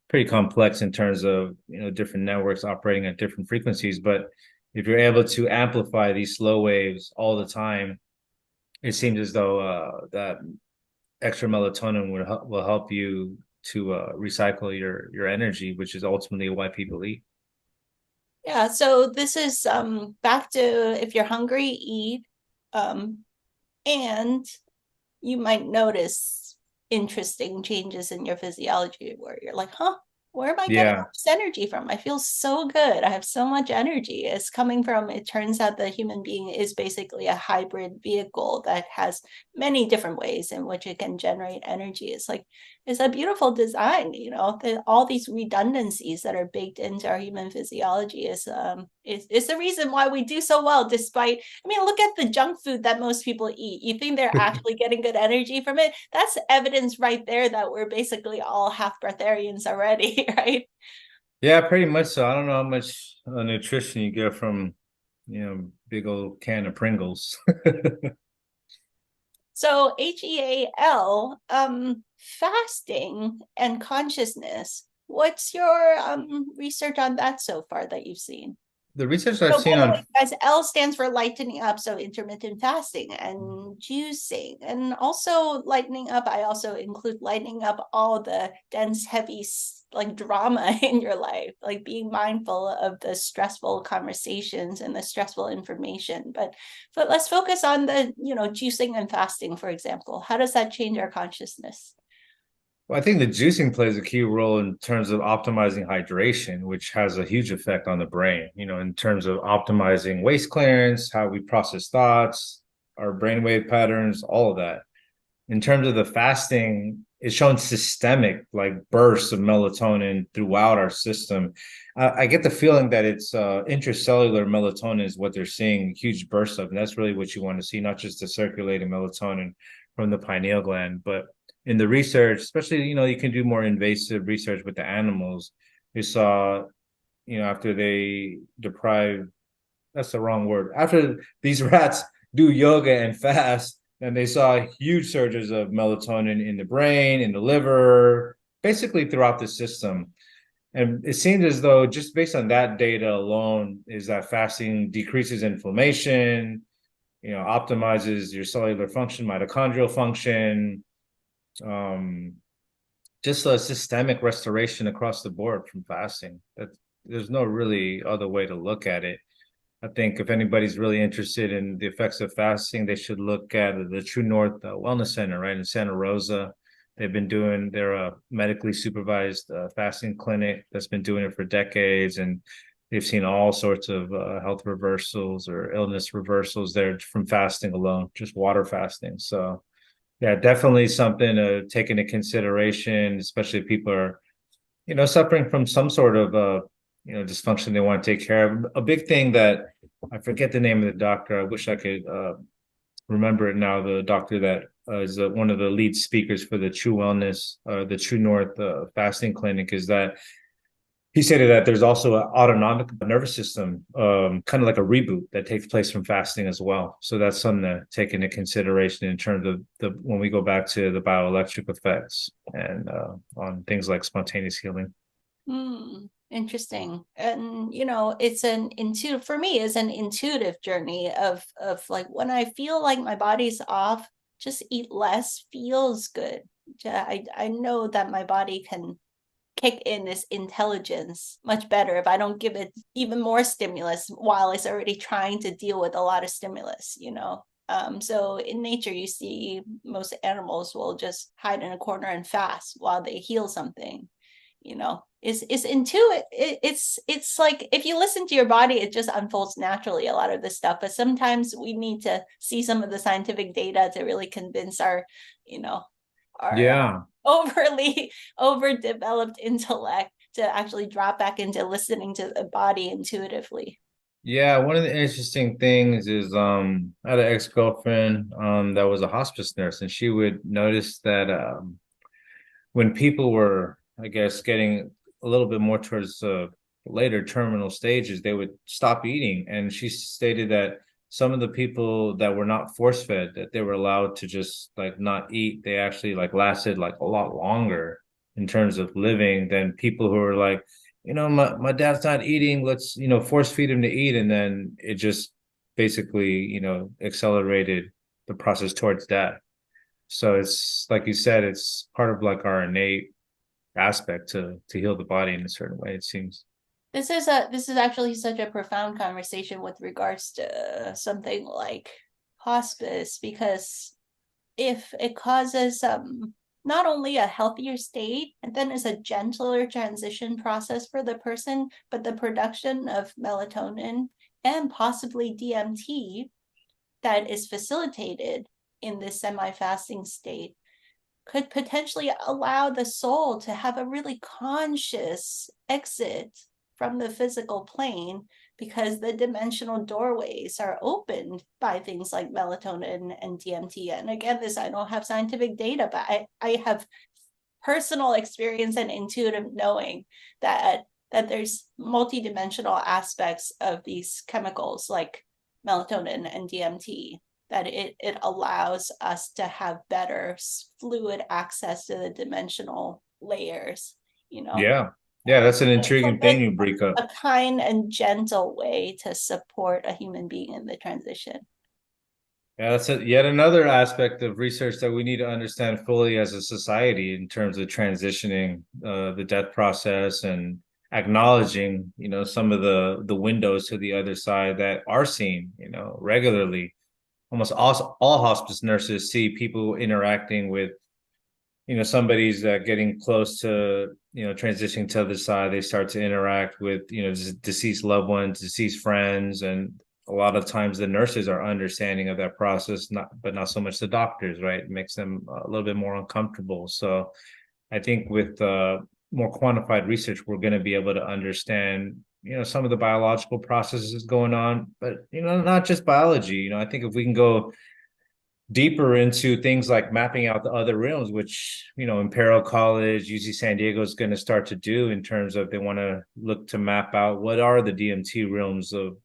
pretty complex in terms of, you know, different networks operating at different frequencies. But if you're able to amplify these slow waves all the time, it seems as though that extra melatonin will help you to recycle your energy, which is ultimately why people eat. yeah, so this is back to, if you're hungry, eat. Um and you might notice interesting changes in your physiology where you're like, huh, where am I getting all Yeah, this energy from? I feel so good. I have so much energy. It's coming from, it turns out the human being is basically a hybrid vehicle that has many different ways in which it can generate energy. It's like, it's a beautiful design, all these redundancies that are baked into our human physiology is the reason why we do so well, despite, I mean, look at the junk food that most people eat. You think they're actually getting good energy from it? That's evidence right there that we're basically all half breatharians already, right? yeah, pretty much so. I don't know how much nutrition you get from, you know, big old can of Pringles. So HEAL, fasting and consciousness. What's your research on that so far that you've seen? The research I've So by seen the way, on, guys, L stands for lightening up, so intermittent fasting and juicing. And also lightening up, I also include lightening up all the dense, heavy, like drama in your life, like being mindful of the stressful conversations and the stressful information. But let's focus on the, juicing and fasting, for example. How does that change our consciousness? well, I think the juicing plays a key role in terms of optimizing hydration, which has a huge effect on the brain, you know, in terms of optimizing waste clearance, how we process thoughts, our brainwave patterns, all of that. In terms of the fasting, it's shown systemic like bursts of melatonin throughout our system. I get the feeling that it's intracellular melatonin is what they're seeing huge bursts of, and that's really what you want to see, not just the circulating melatonin from the pineal gland, but in the research, especially, you can do more invasive research with the animals. You saw, after they deprive, that's the wrong word. After these rats do yoga and fast, then they saw huge surges of melatonin in the brain, in the liver, basically throughout the system. And it seems as though just based on that data alone, is that fasting decreases inflammation, optimizes your cellular function, mitochondrial function, um, just a systemic restoration across the board from fasting. That there's no really other way to look at it. I think if anybody's really interested in the effects of fasting, they should look at the True North Wellness Center, right, in Santa Rosa. They've been doing their medically supervised fasting clinic that's been doing it for decades, and they've seen all sorts of health reversals or illness reversals there from fasting alone, just water fasting. So, yeah, definitely something to take into consideration, especially if people are, suffering from some sort of dysfunction they want to take care of. A big thing that I forget the name of the doctor. I wish I could remember it now. The doctor that is one of the lead speakers for the True Wellness, the True North fasting clinic, is that he stated that there's also an autonomic nervous system, kind of like a reboot that takes place from fasting as well. So that's something to take into consideration in terms of when we go back to the bioelectric effects and on things like spontaneous healing. Interesting. And it's an intuitive, for me, is an intuitive journey of like when I feel like my body's off, just eat less feels good. I know that my body can kick in this intelligence much better if I don't give it even more stimulus while it's already trying to deal with a lot of stimulus. So in nature, you see most animals will just hide in a corner and fast while they heal something. Is intuitive. It's like if you listen to your body, it just unfolds naturally, a lot of this stuff. But sometimes we need to see some of the scientific data to really convince our Yeah. overly overdeveloped intellect to actually drop back into listening to the body intuitively. Yeah, one of the interesting things is I had an ex-girlfriend that was a hospice nurse, and she would notice that when people were, I guess, getting a little bit more towards later terminal stages, they would stop eating. And she stated that some of the people that were not force fed, that they were allowed to just like not eat, they actually like lasted like a lot longer in terms of living than people who were like, my dad's not eating, let's, force feed him to eat. And then it just basically, accelerated the process towards death. So it's like you said, it's part of like our innate aspect to heal the body in a certain way, it seems. This is actually such a profound conversation with regards to something like hospice, because if it causes not only a healthier state, and then is a gentler transition process for the person, but the production of melatonin and possibly DMT that is facilitated in this semi-fasting state could potentially allow the soul to have a really conscious exit from the physical plane, because the dimensional doorways are opened by things like melatonin and DMT. And again, I don't have scientific data, but I have personal experience and intuitive knowing that there's multidimensional aspects of these chemicals like melatonin and DMT, that it allows us to have better fluid access to the dimensional layers, you know. Yeah. Yeah, that's an It's intriguing like thing you bring up. a kind and gentle way to support a human being in the transition. Yeah, that's yet another aspect of research that we need to understand fully as a society in terms of transitioning the death process and acknowledging, some of the windows to the other side that are seen, regularly. Almost all hospice nurses see people interacting with, somebody's getting close to, transitioning to the other side. They start to interact with, deceased loved ones, deceased friends, and a lot of times the nurses are understanding of that process, but not so much the doctors, right? It makes them a little bit more uncomfortable. So I think with more quantified research, we're going to be able to understand, some of the biological processes going on, but not just biology. I think if we can go deeper into things like mapping out the other realms, which, Imperial College, UC San Diego is going to start to do in terms of they want to look to map out what are the DMT realms of,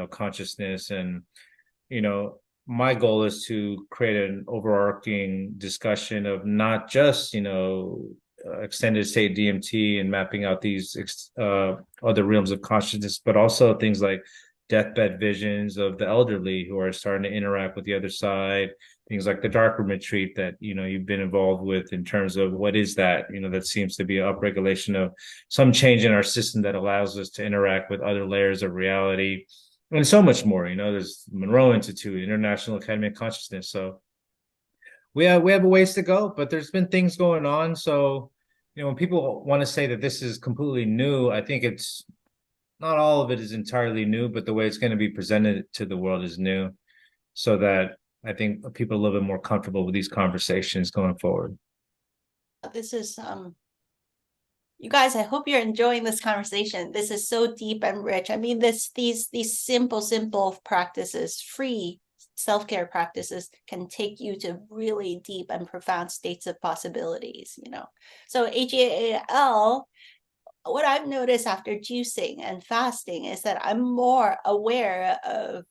consciousness. And, you know, my goal is to create an overarching discussion of not just, extended state DMT and mapping out these other realms of consciousness, but also things like deathbed visions of the elderly who are starting to interact with the other side, things like the dark room retreat that you've been involved with in terms of what is that, that seems to be an upregulation of some change in our system that allows us to interact with other layers of reality and so much more. There's Monroe Institute, International Academy of Consciousness. So we have a ways to go, but there's been things going on. So when people want to say that this is completely new, I think it's not all of it is entirely new, but the way it's going to be presented to the world is new, so that I think people are a little bit more comfortable with these conversations going forward. This is you guys, I hope you're enjoying this conversation. This is so deep and rich. I mean, these simple practices, free self-care practices, can take you to really deep and profound states of possibilities, So HAAL, what I've noticed after juicing and fasting is that I'm more aware of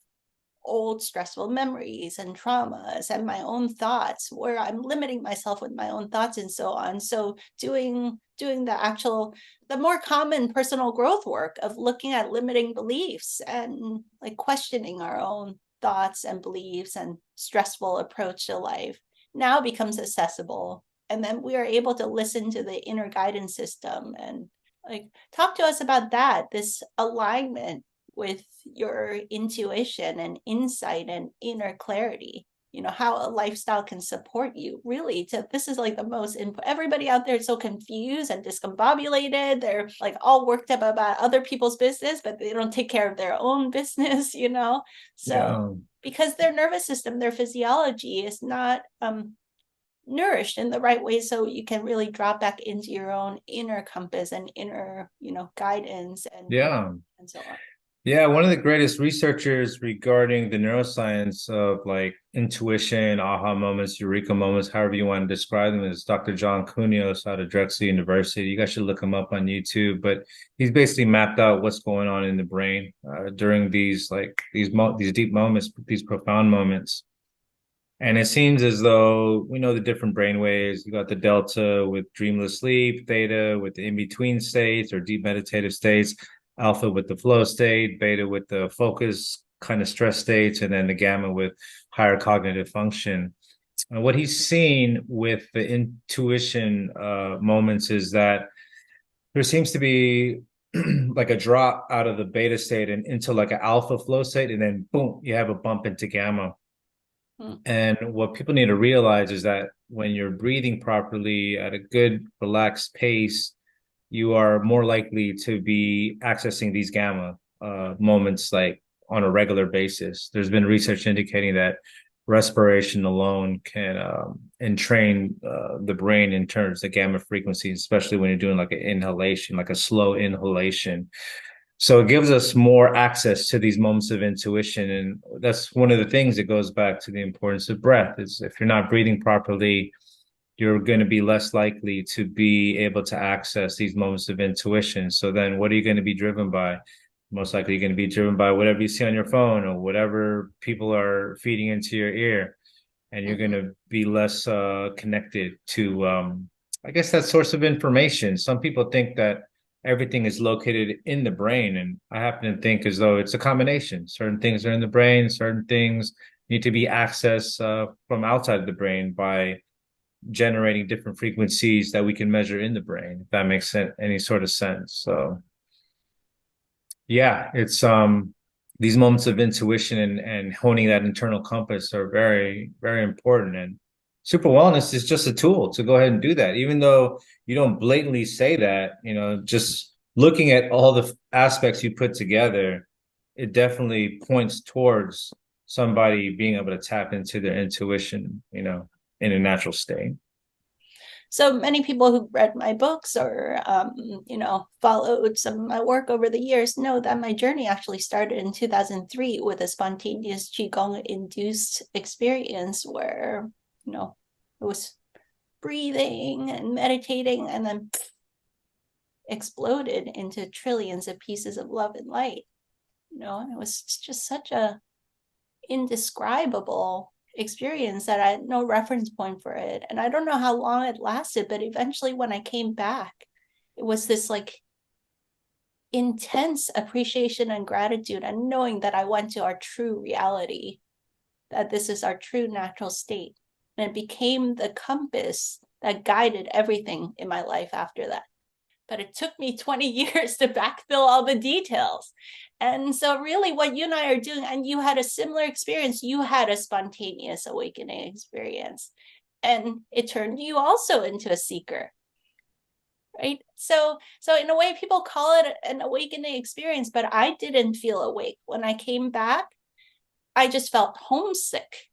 old stressful memories and traumas and my own thoughts, where I'm limiting myself with my own thoughts and so on. So doing the more common personal growth work of looking at limiting beliefs and like questioning our own thoughts and beliefs and stressful approach to life now becomes accessible. And then we are able to listen to the inner guidance system and like talk to us about that, this alignment with your intuition and insight and inner clarity, how a lifestyle can support you really this is like the most everybody out there is so confused and discombobulated. They're like all worked up about other people's business, but they don't take care of their own business, so Yeah. because their nervous system, their physiology is not nourished in the right way, so you can really drop back into your own inner compass and inner guidance Yeah. and so on. Yeah, one of the greatest researchers regarding the neuroscience of like intuition, aha moments, eureka moments, however you want to describe them, is Dr. John Cunios out of Drexel University. You guys should look him up on YouTube, but he's basically mapped out what's going on in the brain during these deep moments, these profound moments. And it seems as though we know the different brain waves. You got the delta with dreamless sleep, theta with the in-between states or deep meditative states, alpha with the flow state, beta with the focus kind of stress states, and then the gamma with higher cognitive function. And what he's seen with the intuition moments is that there seems to be like a drop out of the beta state and into like an alpha flow state, and then boom, you have a bump into gamma. And what people need to realize is that when you're breathing properly at a good, relaxed pace, you are more likely to be accessing these gamma moments like on a regular basis. There's been research indicating that respiration alone can entrain the brain in terms of gamma frequencies, especially when you're doing like an inhalation, like a slow inhalation. So it gives us more access to these moments of intuition. And that's one of the things that goes back to the importance of breath is if you're not breathing properly, you're going to be less likely to be able to access these moments of intuition. So then what are you going to be driven by? Most likely you're going to be driven by whatever you see on your phone or whatever people are feeding into your ear. And you're going to be less connected to, I guess, that source of information. Some people think that everything is located in the brain. And I happen to think as though it's a combination. Certain things are in the brain, certain things need to be accessed from outside of the brain by generating different frequencies that we can measure in the brain, if that makes any sort of sense. So yeah, it's these moments of intuition and honing that internal compass are very, very important. And super wellness is just a tool to go ahead and do that. Even though you don't blatantly say that, just looking at all the aspects you put together, it definitely points towards somebody being able to tap into their intuition, in a natural state. So many people who read my books or, followed some of my work over the years know that my journey actually started in 2003 with a spontaneous Qigong induced experience where, it was breathing and meditating and then exploded into trillions of pieces of love and light. And it was just such a indescribable experience that I had no reference point for it. And I don't know how long it lasted, but eventually when I came back, it was this like intense appreciation and gratitude and knowing that I went to our true reality, that this is our true natural state. And it became the compass that guided everything in my life after that. But it took me 20 years to backfill all the details. And so, really, what you and I are doing, and you had a similar experience, you had a spontaneous awakening experience, and it turned you also into a seeker, right? So in a way, people call it an awakening experience, but I didn't feel awake. When I came back, I just felt homesick.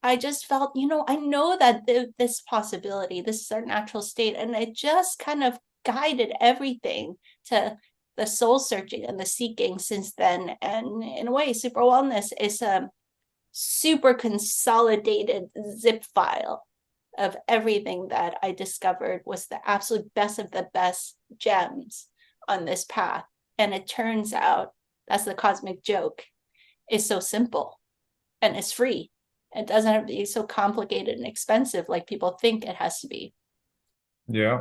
I just felt, I know that this possibility, this is our natural state, and it just kind of guided everything to the soul searching and the seeking since then. And in a way, super wellness is a super consolidated zip file of everything that I discovered was the absolute best of the best gems on this path. And it turns out that's the cosmic joke. It's so simple and it's free. It doesn't have to be so complicated and expensive like people think it has to be. Yeah.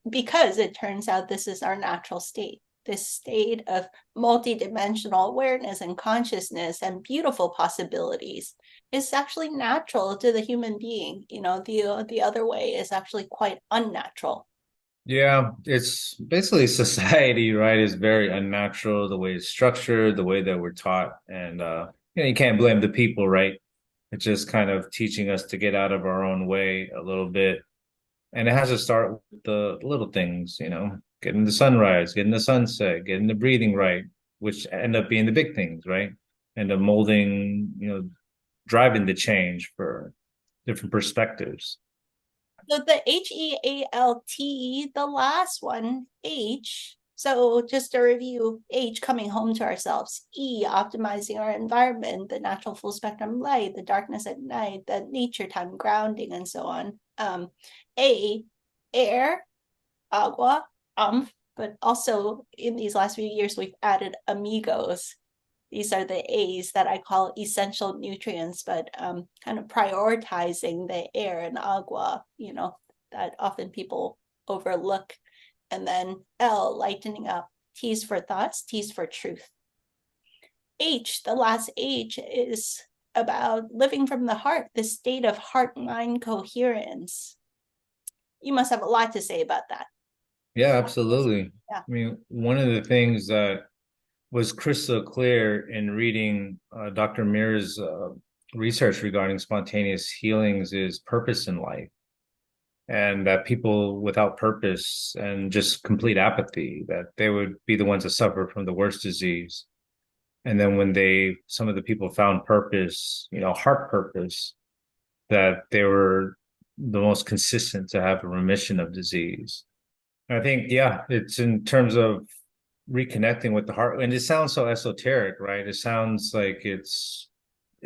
Because it turns out this is our natural state, this state of multidimensional awareness and consciousness and beautiful possibilities is actually natural to the human being. The other way is actually quite unnatural. Yeah, it's basically society, right, is very unnatural, the way it's structured, the way that we're taught. And you can't blame the people, right? It's just kind of teaching us to get out of our own way a little bit. And it has to start with the little things, getting the sunrise, getting the sunset, getting the breathing right, which end up being the big things, right? And the molding, driving the change for different perspectives. So the HEALT, the last one, H. So just to review, H, coming home to ourselves. E, optimizing our environment, the natural full spectrum light, the darkness at night, the nature time, grounding, and so on. A, air, agua, but also in these last few years, we've added amigos. These are the A's that I call essential nutrients, but kind of prioritizing the air and agua, that often people overlook. And then L, lightening up. T's for thoughts, T's for truth. H, the last H, is about living from the heart, the state of heart-mind coherence. You must have a lot to say about that. Yeah, absolutely. Yeah. I mean, one of the things that was crystal clear in reading Dr. Mears' research regarding spontaneous healings is purpose in life. And that people without purpose and just complete apathy, that they would be the ones that suffer from the worst disease. And then when some of the people found purpose, heart purpose, that they were the most consistent to have a remission of disease. I think, yeah, it's in terms of reconnecting with the heart. And it sounds so esoteric, right? It sounds like it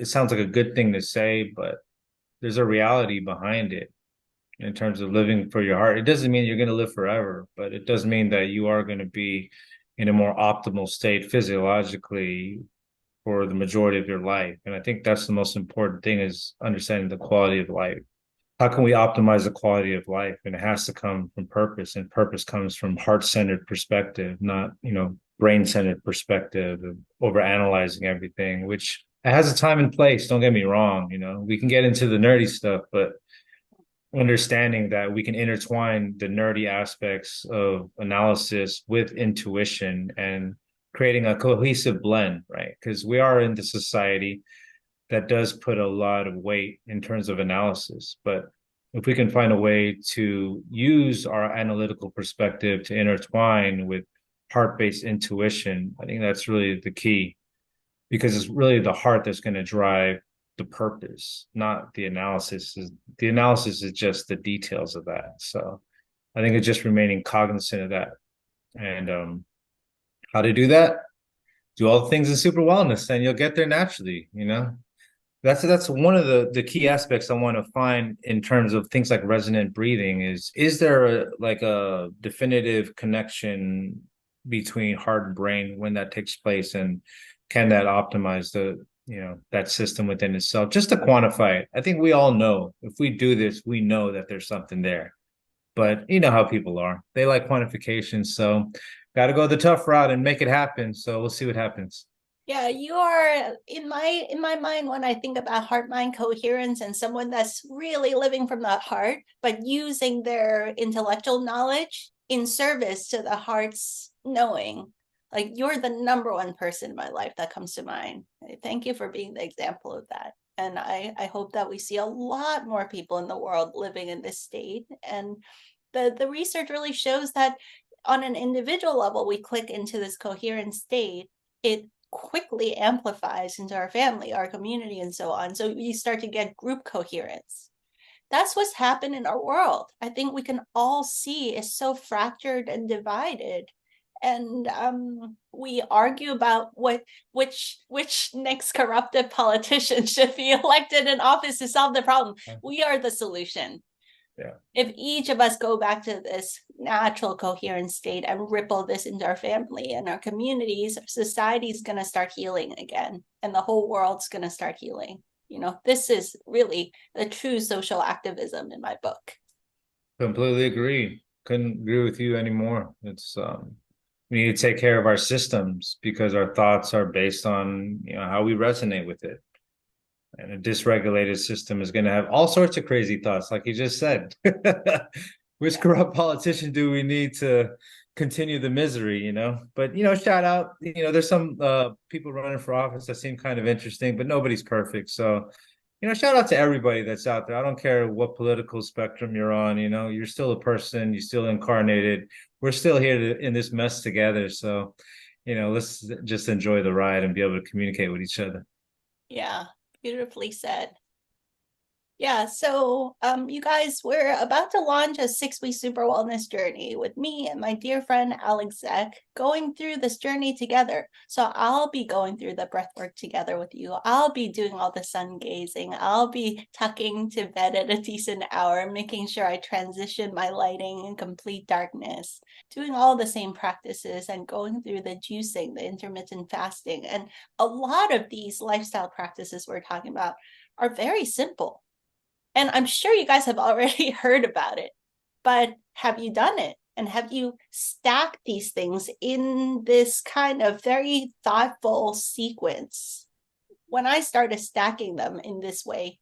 sounds like a good thing to say, but there's a reality behind it in terms of living for your heart. It doesn't mean you're going to live forever, but it does mean that you are going to be in a more optimal state physiologically for the majority of your life. And I think that's the most important thing, is understanding the quality of life. How can we optimize the quality of life? And it has to come from purpose, and purpose comes from heart-centered perspective, not, brain-centered perspective of overanalyzing everything, which it has a time and place. Don't get me wrong. We can get into the nerdy stuff, but understanding that we can intertwine the nerdy aspects of analysis with intuition and creating a cohesive blend, right? Because we are in the society that does put a lot of weight in terms of analysis. But if we can find a way to use our analytical perspective to intertwine with heart-based intuition. I think that's really the key because it's really the heart that's going to drive the purpose, not the analysis. The analysis is just the details of that. So I think it's just remaining cognizant of that. And how to do that? Do all the things in super wellness, and you'll get there naturally, you know? That's one of the key aspects I want to find in terms of things like resonant breathing is there like a definitive connection between heart and brain when that takes place, and can that optimize the that system within itself just to quantify it? I think we all know if we do this, we know that there's something there. But you know how people are. They like quantification, so got to go the tough route and make it happen. So we'll see what happens. Yeah, you are in my mind when I think about heart-mind coherence and someone that's really living from the heart, but using their intellectual knowledge in service to the heart's knowing. Like you're the number one person in my life that comes to mind. Thank you for being the example of that. And I hope that we see a lot more people in the world living in this state. And the research really shows that on an individual level, we click into this coherent state. It quickly amplifies into our family, our community, and so on. So you start to get group coherence. That's what's happened in our world. I think we can all see it's so fractured and divided. And we argue about which next corrupted politician should be elected in office to solve the problem. We are the solution. Yeah. If each of us go back to this natural coherent state and ripple this into our family and our communities, society is going to start healing again, and the whole world's going to start healing. This is really the true social activism in my book. Completely agree. Couldn't agree with you anymore. It's we need to take care of our systems because our thoughts are based on how we resonate with it. And a dysregulated system is going to have all sorts of crazy thoughts, like you just said. Which corrupt politician do we need to continue the misery, But, shout out, there's some people running for office that seem kind of interesting, but nobody's perfect. So, shout out to everybody that's out there. I don't care what political spectrum you're on, you're still a person, you're still incarnated. We're still here in this mess together. So, let's just enjoy the ride and be able to communicate with each other. Yeah. Beautifully said. Yeah, so you guys, we're about to launch a 6-week super wellness journey with me and my dear friend Alex Zek going through this journey together. So I'll be going through the breath work together with you. I'll be doing all the sun gazing. I'll be tucking to bed at a decent hour, making sure I transition my lighting in complete darkness, doing all the same practices and going through the juicing, the intermittent fasting. And a lot of these lifestyle practices we're talking about are very simple. And I'm sure you guys have already heard about it, but have you done it? And have you stacked these things in this kind of very thoughtful sequence? When I started stacking them in this way,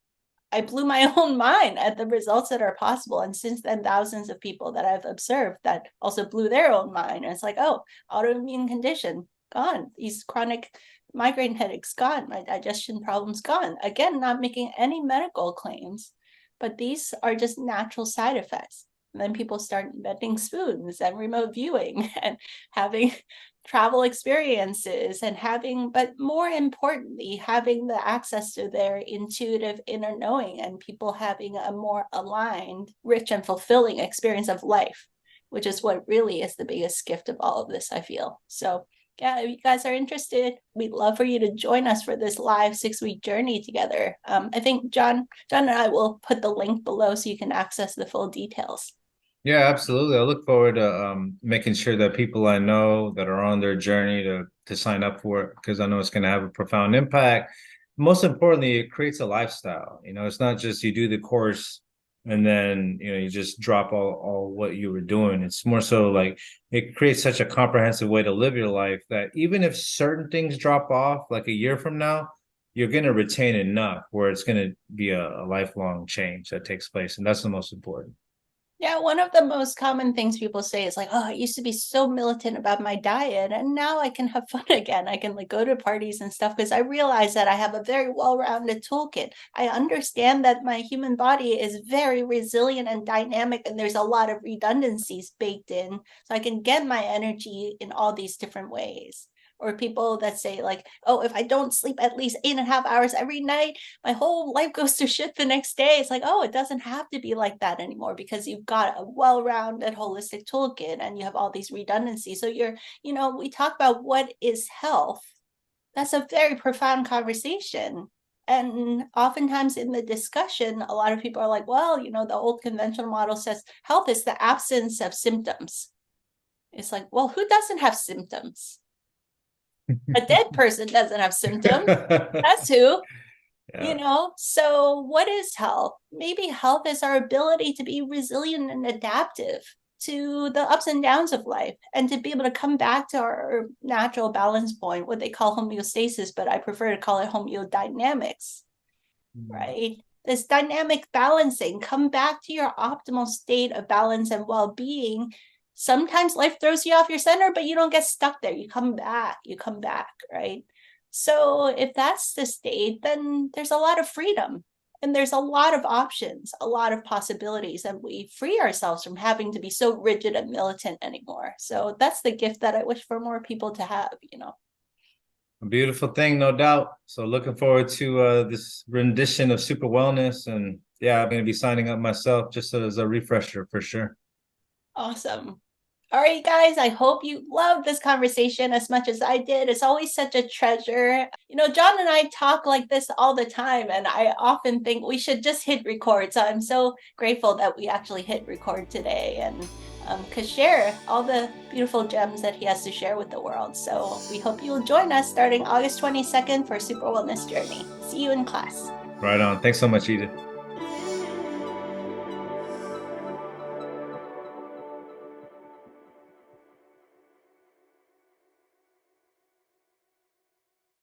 I blew my own mind at the results that are possible. And since then, thousands of people that I've observed that also blew their own mind. And it's like, oh, autoimmune condition, gone. These chronic migraine headaches, gone. My digestion problems, gone. Again, not making any medical claims. But these are just natural side effects. And then people start inventing spoons and remote viewing and having travel experiences and but more importantly, having the access to their intuitive inner knowing and people having a more aligned, rich and fulfilling experience of life, which is what really is the biggest gift of all of this, I feel. So yeah, if you guys are interested, we'd love for you to join us for this live 6-week journey together. I think John and I will put the link below so you can access the full details. Yeah, absolutely. I look forward to making sure that people I know that are on their journey to sign up for it because I know it's going to have a profound impact. Most importantly, it creates a lifestyle. It's not just you do the course and then you just drop all what you were doing. It's more so like it creates such a comprehensive way to live your life that even if certain things drop off, like a year from now, you're going to retain enough where it's going to be a lifelong change that takes place, and that's the most important. Yeah, one of the most common things people say is like, oh, I used to be so militant about my diet and now I can have fun again. I can like go to parties and stuff because I realize that I have a very well-rounded toolkit. I understand that my human body is very resilient and dynamic and there's a lot of redundancies baked in. So I can get my energy in all these different ways. Or people that say like, oh, if I don't sleep at least 8.5 hours every night, my whole life goes to shit the next day. It's like, oh, it doesn't have to be like that anymore because you've got a well-rounded holistic toolkit and you have all these redundancies. So we talk about what is health. That's a very profound conversation. And oftentimes in the discussion, a lot of people are like, well, the old conventional model says health is the absence of symptoms. It's like, well, who doesn't have symptoms? A dead person doesn't have symptoms. That's who. Yeah. So what is health? Maybe health is our ability to be resilient and adaptive to the ups and downs of life and to be able to come back to our natural balance point, what they call homeostasis, but I prefer to call it homeodynamics, right? This dynamic balancing, come back to your optimal state of balance and well-being. Sometimes life throws you off your center, but you don't get stuck there. You come back, right? So if that's the state, then there's a lot of freedom and there's a lot of options, a lot of possibilities, and we free ourselves from having to be so rigid and militant anymore. So that's the gift that I wish for more people to have. A beautiful thing, no doubt. So looking forward to this rendition of Super Wellness. And yeah, I'm going to be signing up myself just as a refresher for sure. Awesome. All right, guys, I hope you loved this conversation as much as I did. It's always such a treasure. John and I talk like this all the time, and I often think we should just hit record. So I'm so grateful that we actually hit record today and could share all the beautiful gems that he has to share with the world. So we hope you will join us starting August 22nd for Super Wellness Journey. See you in class. Right on. Thanks so much, Edith.